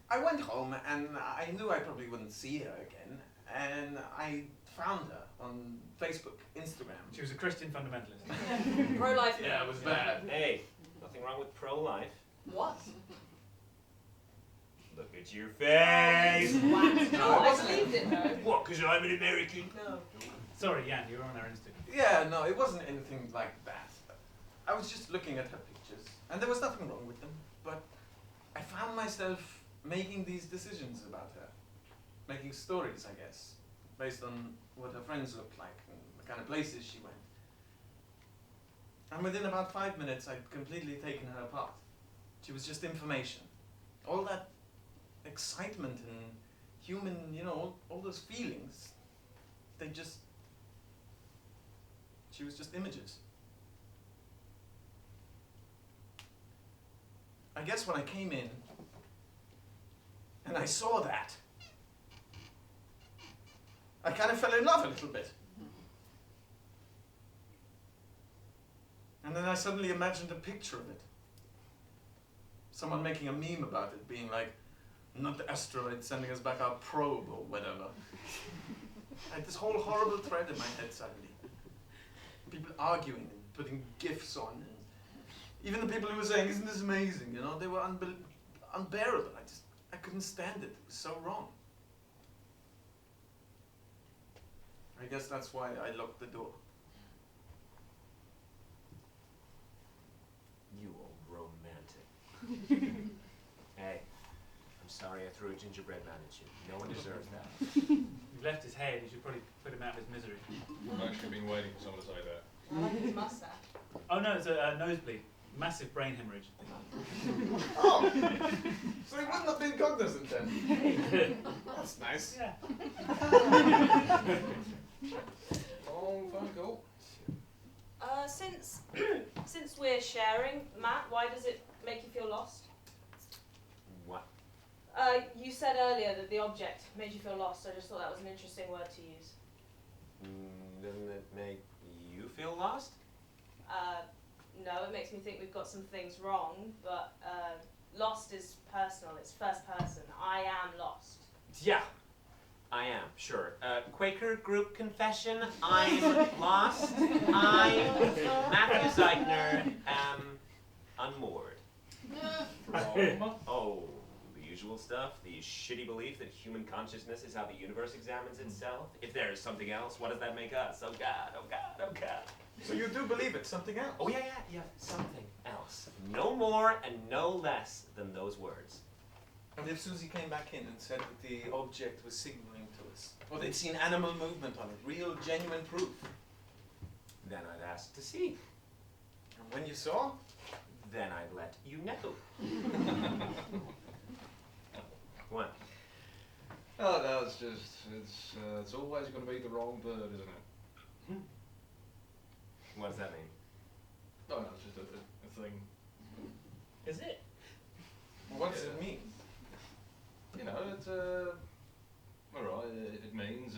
I went home and I knew I probably wouldn't see her again. And I found her on Facebook, Instagram. She was a Christian fundamentalist. Pro-life. Yeah, it was bad. Hey, nothing wrong with pro-life. What? Look at your face. No, I believed it though. What, because I'm an American? No. Sorry, Jan, you were on our Instagram. Yeah, no, it wasn't anything like that. I was just looking at her pictures, and there was nothing wrong with them, but I found myself making these decisions about her. Making stories, I guess, based on what her friends looked like and the kind of places she went. And within about 5 minutes, I'd completely taken her apart. She was just information. All that excitement and human, you know, all those feelings, she was just images. I guess when I came in and I saw that, I kind of fell in love a little bit. And then I suddenly imagined a picture of it. Someone making a meme about it, being like, not the asteroid sending us back our probe or whatever. I had this whole horrible thread in my head suddenly. People arguing and putting GIFs on. And even the people who were saying, isn't this amazing? You know, they were unbearable. I couldn't stand it. It was so wrong. I guess that's why I locked the door. You old romantic. Hey, I'm sorry I threw a gingerbread man at you. No one deserves that. You've left his head, you should probably put him out of his misery. I've actually been waiting for someone to say that. I like his mustache. Oh no, it's a nosebleed. Massive brain hemorrhage. Oh! So he wouldn't have been cognizant then? That's nice. Yeah. Oh, phone call. Since we're sharing, Matt, why does it make you feel lost? What? You said earlier that the object made you feel lost. I just thought that was an interesting word to use. Doesn't it make you feel lost? No, it makes me think we've got some things wrong, but lost is personal, it's first person. I am lost. Yeah, I am, sure. Quaker group confession, I'm lost. I, Matthew Zeichner, am unmoored. Oh, the usual stuff, the shitty belief that human consciousness is how the universe examines itself. If there is something else, what does that make us? Oh God, oh God, oh God. So you do believe it's something else? Oh yeah, something else. No more and no less than those words. And if Susie came back in and said that the object was signaling to us, or they'd seen animal movement on it, real, genuine proof, Then I'd ask to see. and when you saw, Then I'd let you know. What? Oh, no, it's just, it's always going to be the wrong bird, isn't it? What does that mean? Oh, no, it's just a thing. Is it? what does it mean? You know, it's, alright, it means,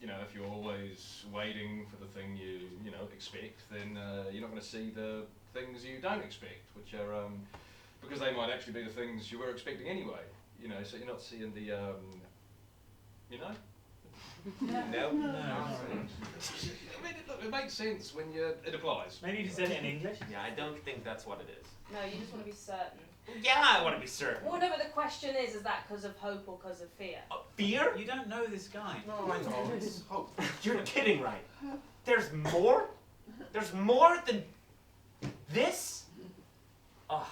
you know, if you're always waiting for the thing you know, expect, then you're not going to see the things you don't expect, which are, because they might actually be the things you were expecting anyway, you know, so you're not seeing the, you know? No. I mean, it makes sense when it applies. Maybe if you said it in English? Yeah, I don't think that's what it is. No, you just want to be certain. Yeah, I want to be certain. Well, no, but the question is that because of hope or because of fear? Fear? You don't know this guy. No, I know, it's hope. You're kidding, right? There's more? There's more than this? Oh,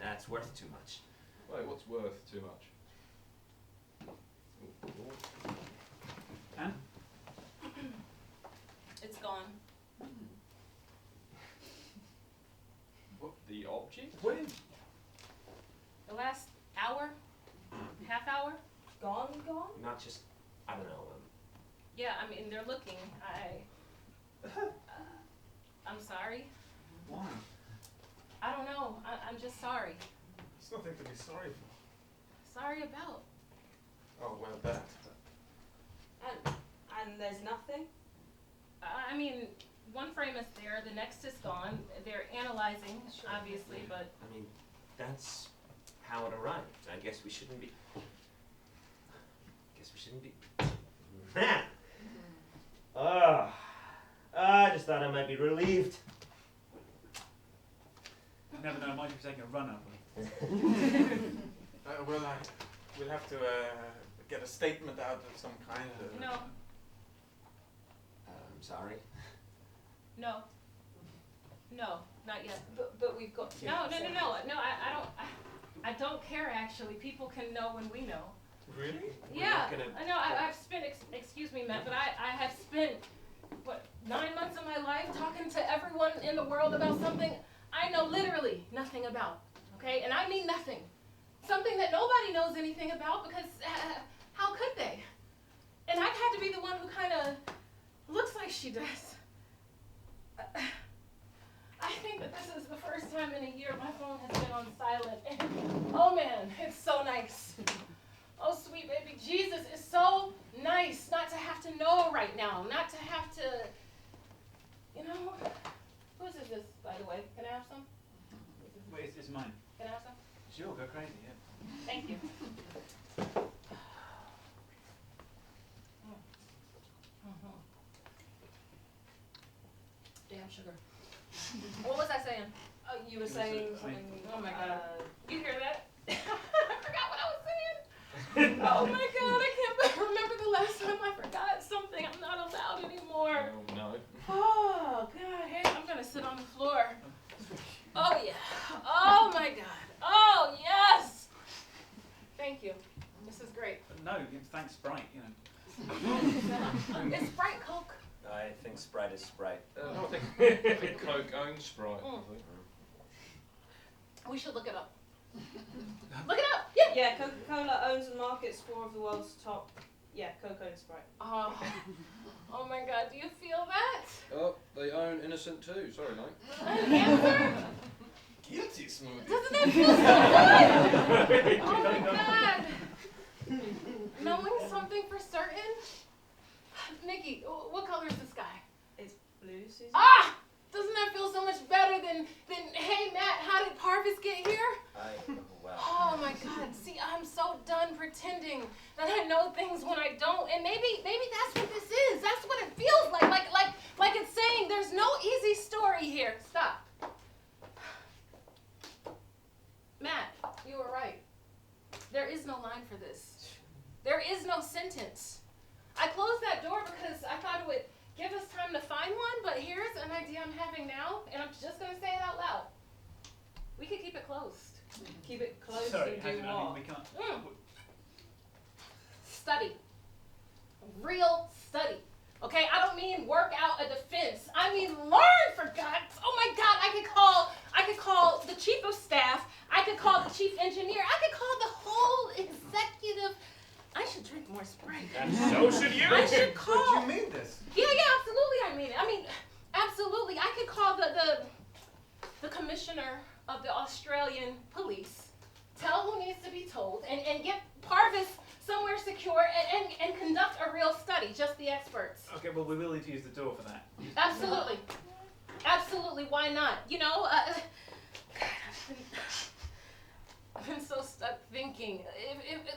that's worth too much. Wait, what's worth too much? Huh? It's gone. What, the object? When? The last hour? Half hour? Gone? Not just, I don't know. Yeah, I mean, they're looking. I'm sorry. Why? just sorry. There's nothing to be sorry for. Sorry about. Oh, well, that. And there's nothing? I mean, one frame is there, the next is gone. They're analyzing, obviously, but... I mean, that's how it arrived. I guess we shouldn't be... I just thought I might be relieved. You never know, I might be taking a run up. Well, we'll have to get a statement out of some kind. No. I'm sorry. No. No, not yet. But we've got to. No, I don't care, actually. People can know when we know. Really? Yeah, I know. I've spent, excuse me, Matt, but I have spent, 9 months of my life talking to everyone in the world about something I know literally nothing about, okay? And I mean nothing. Something that nobody knows anything about, because how could they? And I've had to be the one who kind of looks like she does. I think that this is the first time in a year my phone has been on silent, and oh man, it's so nice. Oh, sweet baby Jesus, it's so nice not to have to know right now, not to have to, whose is this, by the way? Can I have some? Wait, it's mine. Can I have some? Sure, go crazy, yeah. Thank you. Damn sugar. What was I saying? Oh, you were saying something. Oh my God. You hear that? I forgot what I was saying. Oh my God, I can't remember the last time I forgot something. I'm not allowed anymore. Oh no. Oh God, hey, I'm gonna sit on the floor. Oh yeah. Oh my God. Oh yes. Thank you. This is great. No, thanks Sprite, you know. Is Sprite Coke? I think Sprite is Sprite. No, I think Coke owns Sprite. I think. We should look it up. Look it up. Yeah. Yeah, Coca-Cola owns and markets 4 of the world's top. Yeah, Coke owns Sprite. Oh my God, do you feel that? Oh, they own Innocent too. Sorry, mate. An answer? Guilty smoothie. Doesn't that feel so good? Oh my God. Knowing something for certain? Nikki, what color is the sky? It's blue, Susan. Ah! Doesn't that feel so much better than hey Matt, how did Parvis get here? Wow. Oh my God, see, I'm so done pretending that I know things when I don't, and maybe that's what this is. That's what it feels like. Like it's saying there's no easy story here. Stop. Matt, you were right. There is no line for this. There is no sentence. I closed that door because I thought it would give us time to find one, but here's an idea I'm having now, and I'm just going to say it out loud. We could keep it closed. Keep it close Sorry, and do I what? mean, we can't. Study. Real study. Okay, I don't mean work out a defense. I mean learn, for God's. Oh my God, I could call the chief of staff. I could call the chief engineer. I could call the whole executive. I should drink more Sprite. And so should you. I should call. But you mean this? Yeah, absolutely. I mean it. I mean, absolutely. I could call the commissioner of the Australian police, tell who needs to be told, and get Parvis somewhere secure and conduct a real study, just the experts. Okay, well, we will need to use the door for that. Absolutely. Absolutely. Why not? God, I've been so stuck thinking.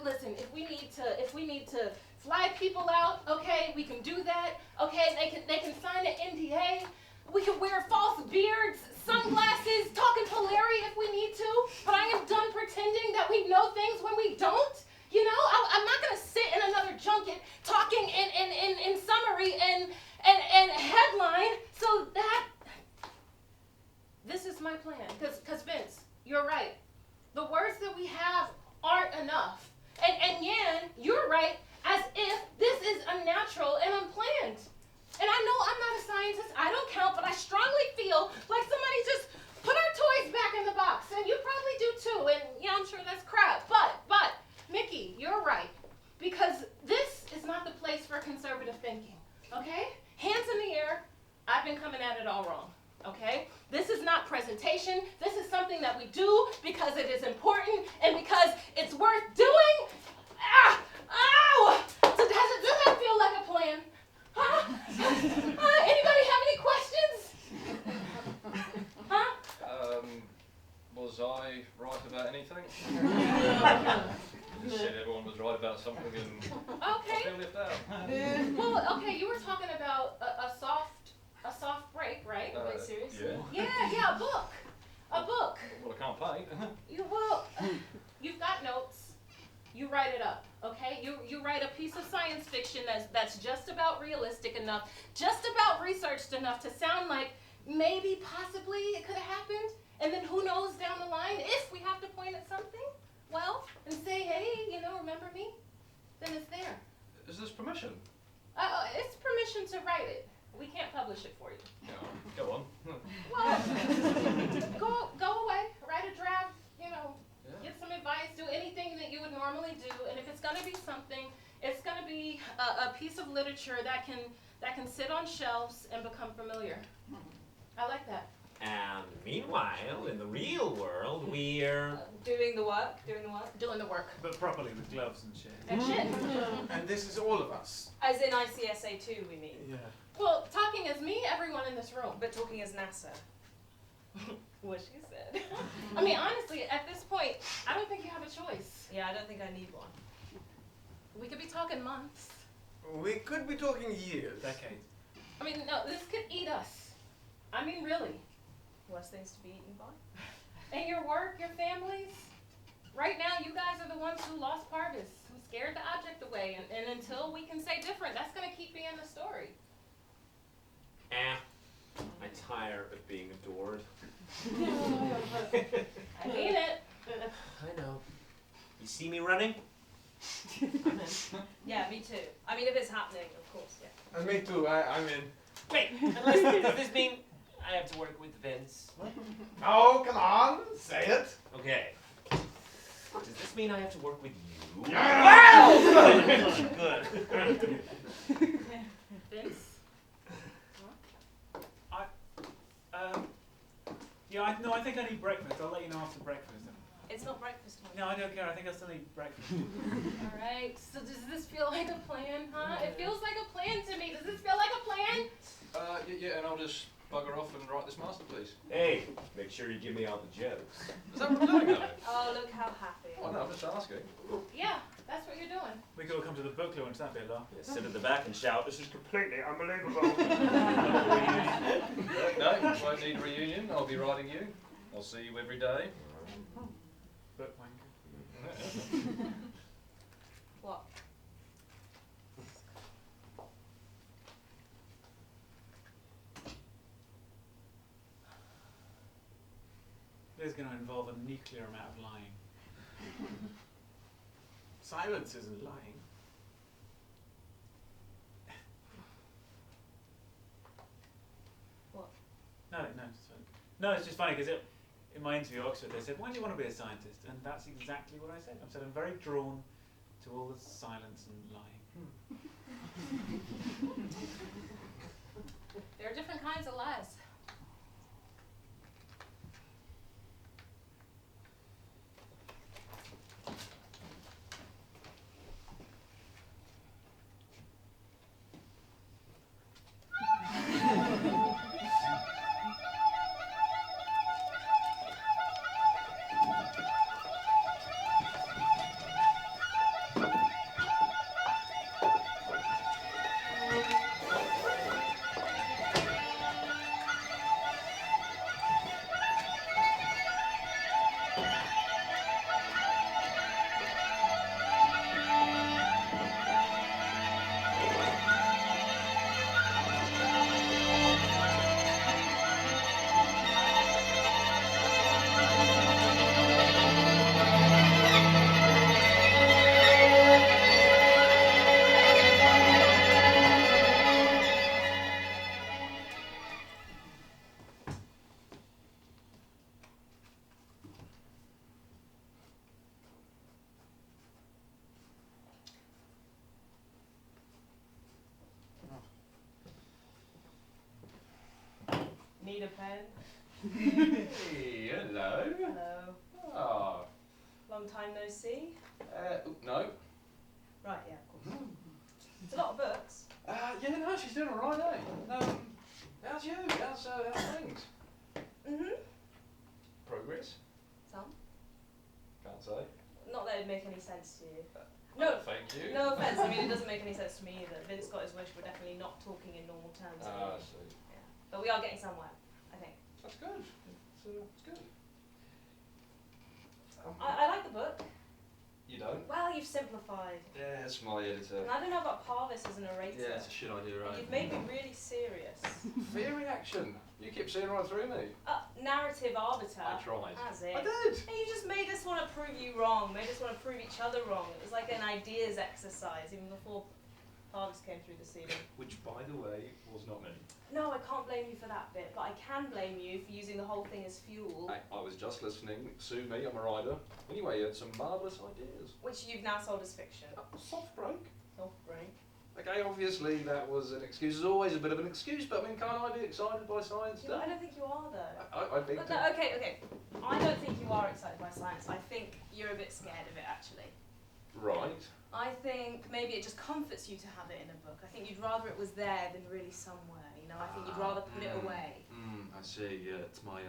Listen, if we need to fly people out, okay, we can do that. Okay, they can sign an NDA. We can wear false beards, sunglasses, talk in Polari if we need to. But I am done pretending that we know things when we don't. I'm not gonna sit in another junket talking in summary and headline. So that this is my plan. Cause Vince, you're right. The words that we have aren't enough. And Yan, you're right, as if this is unnatural and unplanned. And I know I'm not a scientist, I don't count, but I strongly feel like somebody just put our toys back in the box. And you probably do too, and yeah, I'm sure that's crap. But, Mickey, you're right. Because this is not the place for conservative thinking, okay? Hands in the air, I've been coming at it all wrong, okay? This is not presentation, passion. This is something that we do because it is important and because it's worth doing. Ow! So does that feel like a plan? Huh? Anybody have any questions? Huh? Was I right about anything? You just said everyone was right about something and I feel left out. Well, okay, you were talking about a soft break, right? Like seriously? yeah. Yeah, a book. A book. Well, I can't paint. You've got notes. You write it up, okay? You write a piece of science fiction that's just about realistic enough, just about researched enough to sound like maybe, possibly it could have happened. And then who knows down the line, if we have to point at something, well, and say, hey, remember me, then it's there. Is this permission? It's permission to write it. We can't publish it for you. No, go on. Well, go away, write a draft, get some advice, do anything that you would normally do, and if it's gonna be something, it's gonna be a piece of literature that can sit on shelves and become familiar. I like that. And meanwhile, in the real world, we're... Doing the work. Doing the work. But properly with gloves and shit. And shit. And this is all of us. As in ICSA 2, we mean. Yeah. Well, talking as me, everyone in this room. But talking as NASA. What she said. I mean, honestly, at this point, I don't think you have a choice. Yeah, I don't think I need one. We could be talking months. We could be talking years. Decades. I mean, no, this could eat us. I mean, really. Worse things to be eaten by. And your work, your families. Right now, you guys are the ones who lost Parvis, who scared the object away. And until we can say different, that's going to keep being the story. I tire of being adored. I mean it. I know. You see me running? I'm in. Yeah, me too. I mean, if it's happening, of course, yeah. And me too, I'm in. Wait, does this mean I have to work with Vince? What? Oh, come on, say it. Okay. Does this mean I have to work with you? Yeah! Good. Vince? I think I need breakfast. I'll let you know after breakfast. It's not breakfast time. No, I don't care. I think I still need breakfast. All right. So does this feel like a plan, huh? It feels like a plan to me. Does this feel like a plan? Yeah, and I'll just bugger off and write this masterpiece. Hey, make sure you give me all the jokes. Is that what I'm doing now? Oh, look how happy. Oh no, I'm just asking. Yeah, that's what you're doing. We could all come to the book launch. That'd be a laugh. Yeah, sit at the back and shout, "This is completely unbelievable." No, won't need a reunion. I'll be writing you. I'll see you every day. Book wanker. What? This is going to involve a nuclear amount of lying. Silence isn't lying. What? No, it's just funny because in my interview at Oxford, they said, "Why do you want to be a scientist?" And that's exactly what I said. I said, I'm very drawn to all the silence and lying. There are different kinds of lies. Need a pen? Hey, hello. Hello. Ah. Long time no see. No. Right, yeah, of course. It's a lot of books. Yeah, no, she's doing alright, eh? How's you? How's things? Mhm. Progress? Some. Can't say. Not that it'd make any sense to you. No. Thank you. No offense. I mean, it doesn't make any sense to me either. Vince got his wish. We're definitely not talking in normal terms. I see. Yeah. But we are getting somewhere, I think. That's good. It's good. I like the book. You don't? Well, you've simplified. Yeah, it's my editor. And I don't know about Parvis as a narrator. Yeah, it's a shit idea, right? You've made me really serious. Fear reaction. You keep seeing right through me. Narrative arbiter. I tried. That's it. I did. Hey, you just made us want to prove you wrong. Made us want to prove each other wrong. It was like an ideas exercise even before Parvis came through the ceiling. Which, by the way, was not me. No, I can't blame you for that bit, but I can blame you for using the whole thing as fuel. I was just listening. Sue me, I'm a writer. Anyway, you had some marvellous ideas. Which you've now sold as fiction. Soft break. Soft break. Okay, obviously that was an excuse. There's always a bit of an excuse, but I mean, can't I be excited by science stuff? I don't think you are, though. I think But no, okay. I don't think you are excited by science. I think you're a bit scared of it, actually. Right. I think maybe it just comforts you to have it in a book. I think you'd rather it was there than really somewhere. You know, I think you'd rather put it away. I see. Yeah, it's my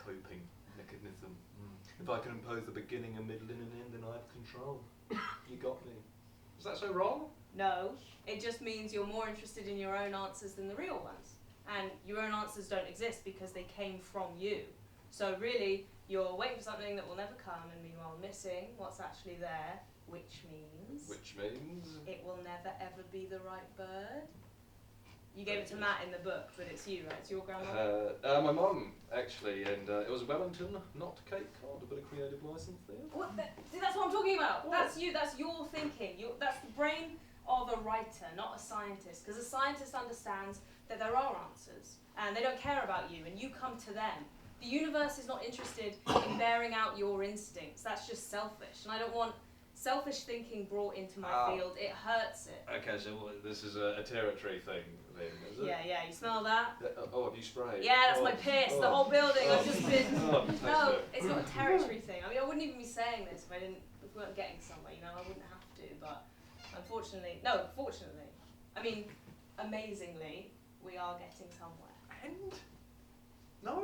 coping mechanism. If I can impose the beginning, a middle, and an end, then I have control. You got me. Is that so wrong? No, it just means you're more interested in your own answers than the real ones. And your own answers don't exist because they came from you. So really, you're waiting for something that will never come, and meanwhile missing what's actually there, which means it will never ever be the right bird. You gave it to Matt in the book, but it's you, right? It's your grandmother? My mum, actually, and it was Wellington, not Cape Cod, a bit of creative license there. What? See, that's what I'm talking about. What? That's you, that's your thinking. That's the brain of a writer, not a scientist. Because a scientist understands that there are answers, and they don't care about you, and you come to them. The universe is not interested in bearing out your instincts. That's just selfish, and I don't want selfish thinking brought into my field. It hurts it. Okay, so this is a territory thing then, is it? Yeah, you smell that? Have you sprayed? Yeah, that's my piss. The whole building. I've just been. No, it. it's not a territory thing. I mean, I wouldn't even be saying this if we weren't getting somewhere. You know, I wouldn't have to. But fortunately, I mean, amazingly, we are getting somewhere. And no.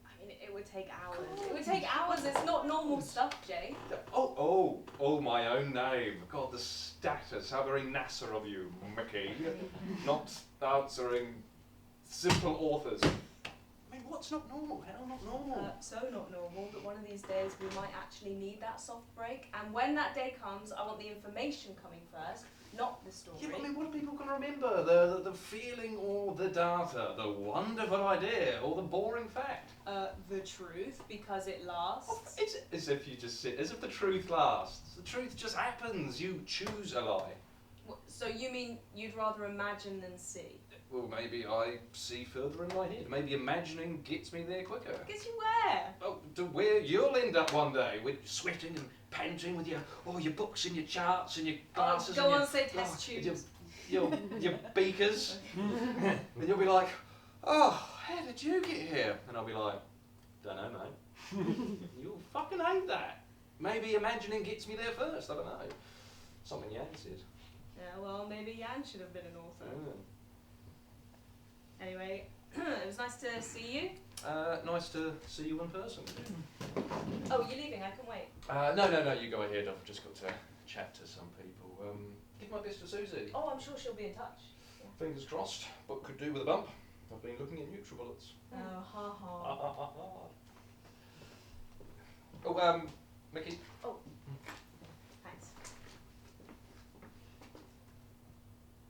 I mean, it would take hours. It would take hours. It's not normal stuff, Jay. Oh, my own name. God, the status. How very NASA of you, Mickey. Not answering simple authors. I mean, what's not normal? How not normal? So not normal, but one of these days we might actually need that soft break. And when that day comes, I want the information coming first, not the story. Yeah, but I mean, what are people going to remember? The feeling or the data? The wonderful idea or the boring fact? The truth, because it lasts. It's as if you just sit, as if the truth lasts. The truth just happens. You choose a lie. So you mean you'd rather imagine than see? Well, maybe I see further in my head. Maybe imagining gets me there quicker. Gets you where? Oh, to where you'll end up one day, with sweating and panting with your books and your charts and your glasses. Go on, say test tubes. Your beakers. And you'll be like, oh, how did you get here? And I'll be like, don't know, mate. You'll fucking hate that. Maybe imagining gets me there first. I don't know. Something Yan said. Yeah, well, maybe Yan should have been an author. Anyway, it was nice to see you. Nice to see you in person. Oh, you're leaving? I can wait. No, you go ahead. I've just got to chat to some people. Give my best to Susie. Oh, I'm sure she'll be in touch. Yeah. Fingers crossed, but could do with a bump. I've been looking at NutriBullets. Oh, Oh, Mickey. Oh, thanks.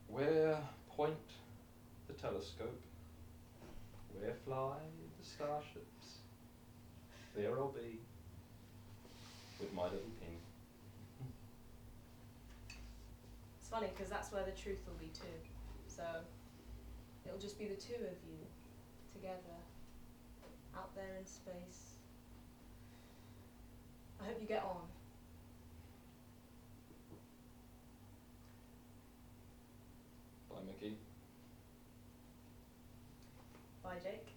Where point the telescope? Where fly the starships? There I'll be, with my little pin. It's funny because that's where the truth will be too. So it'll just be the two of you together out there in space. I hope you get on. Bye, Mickey. Bye, Jake.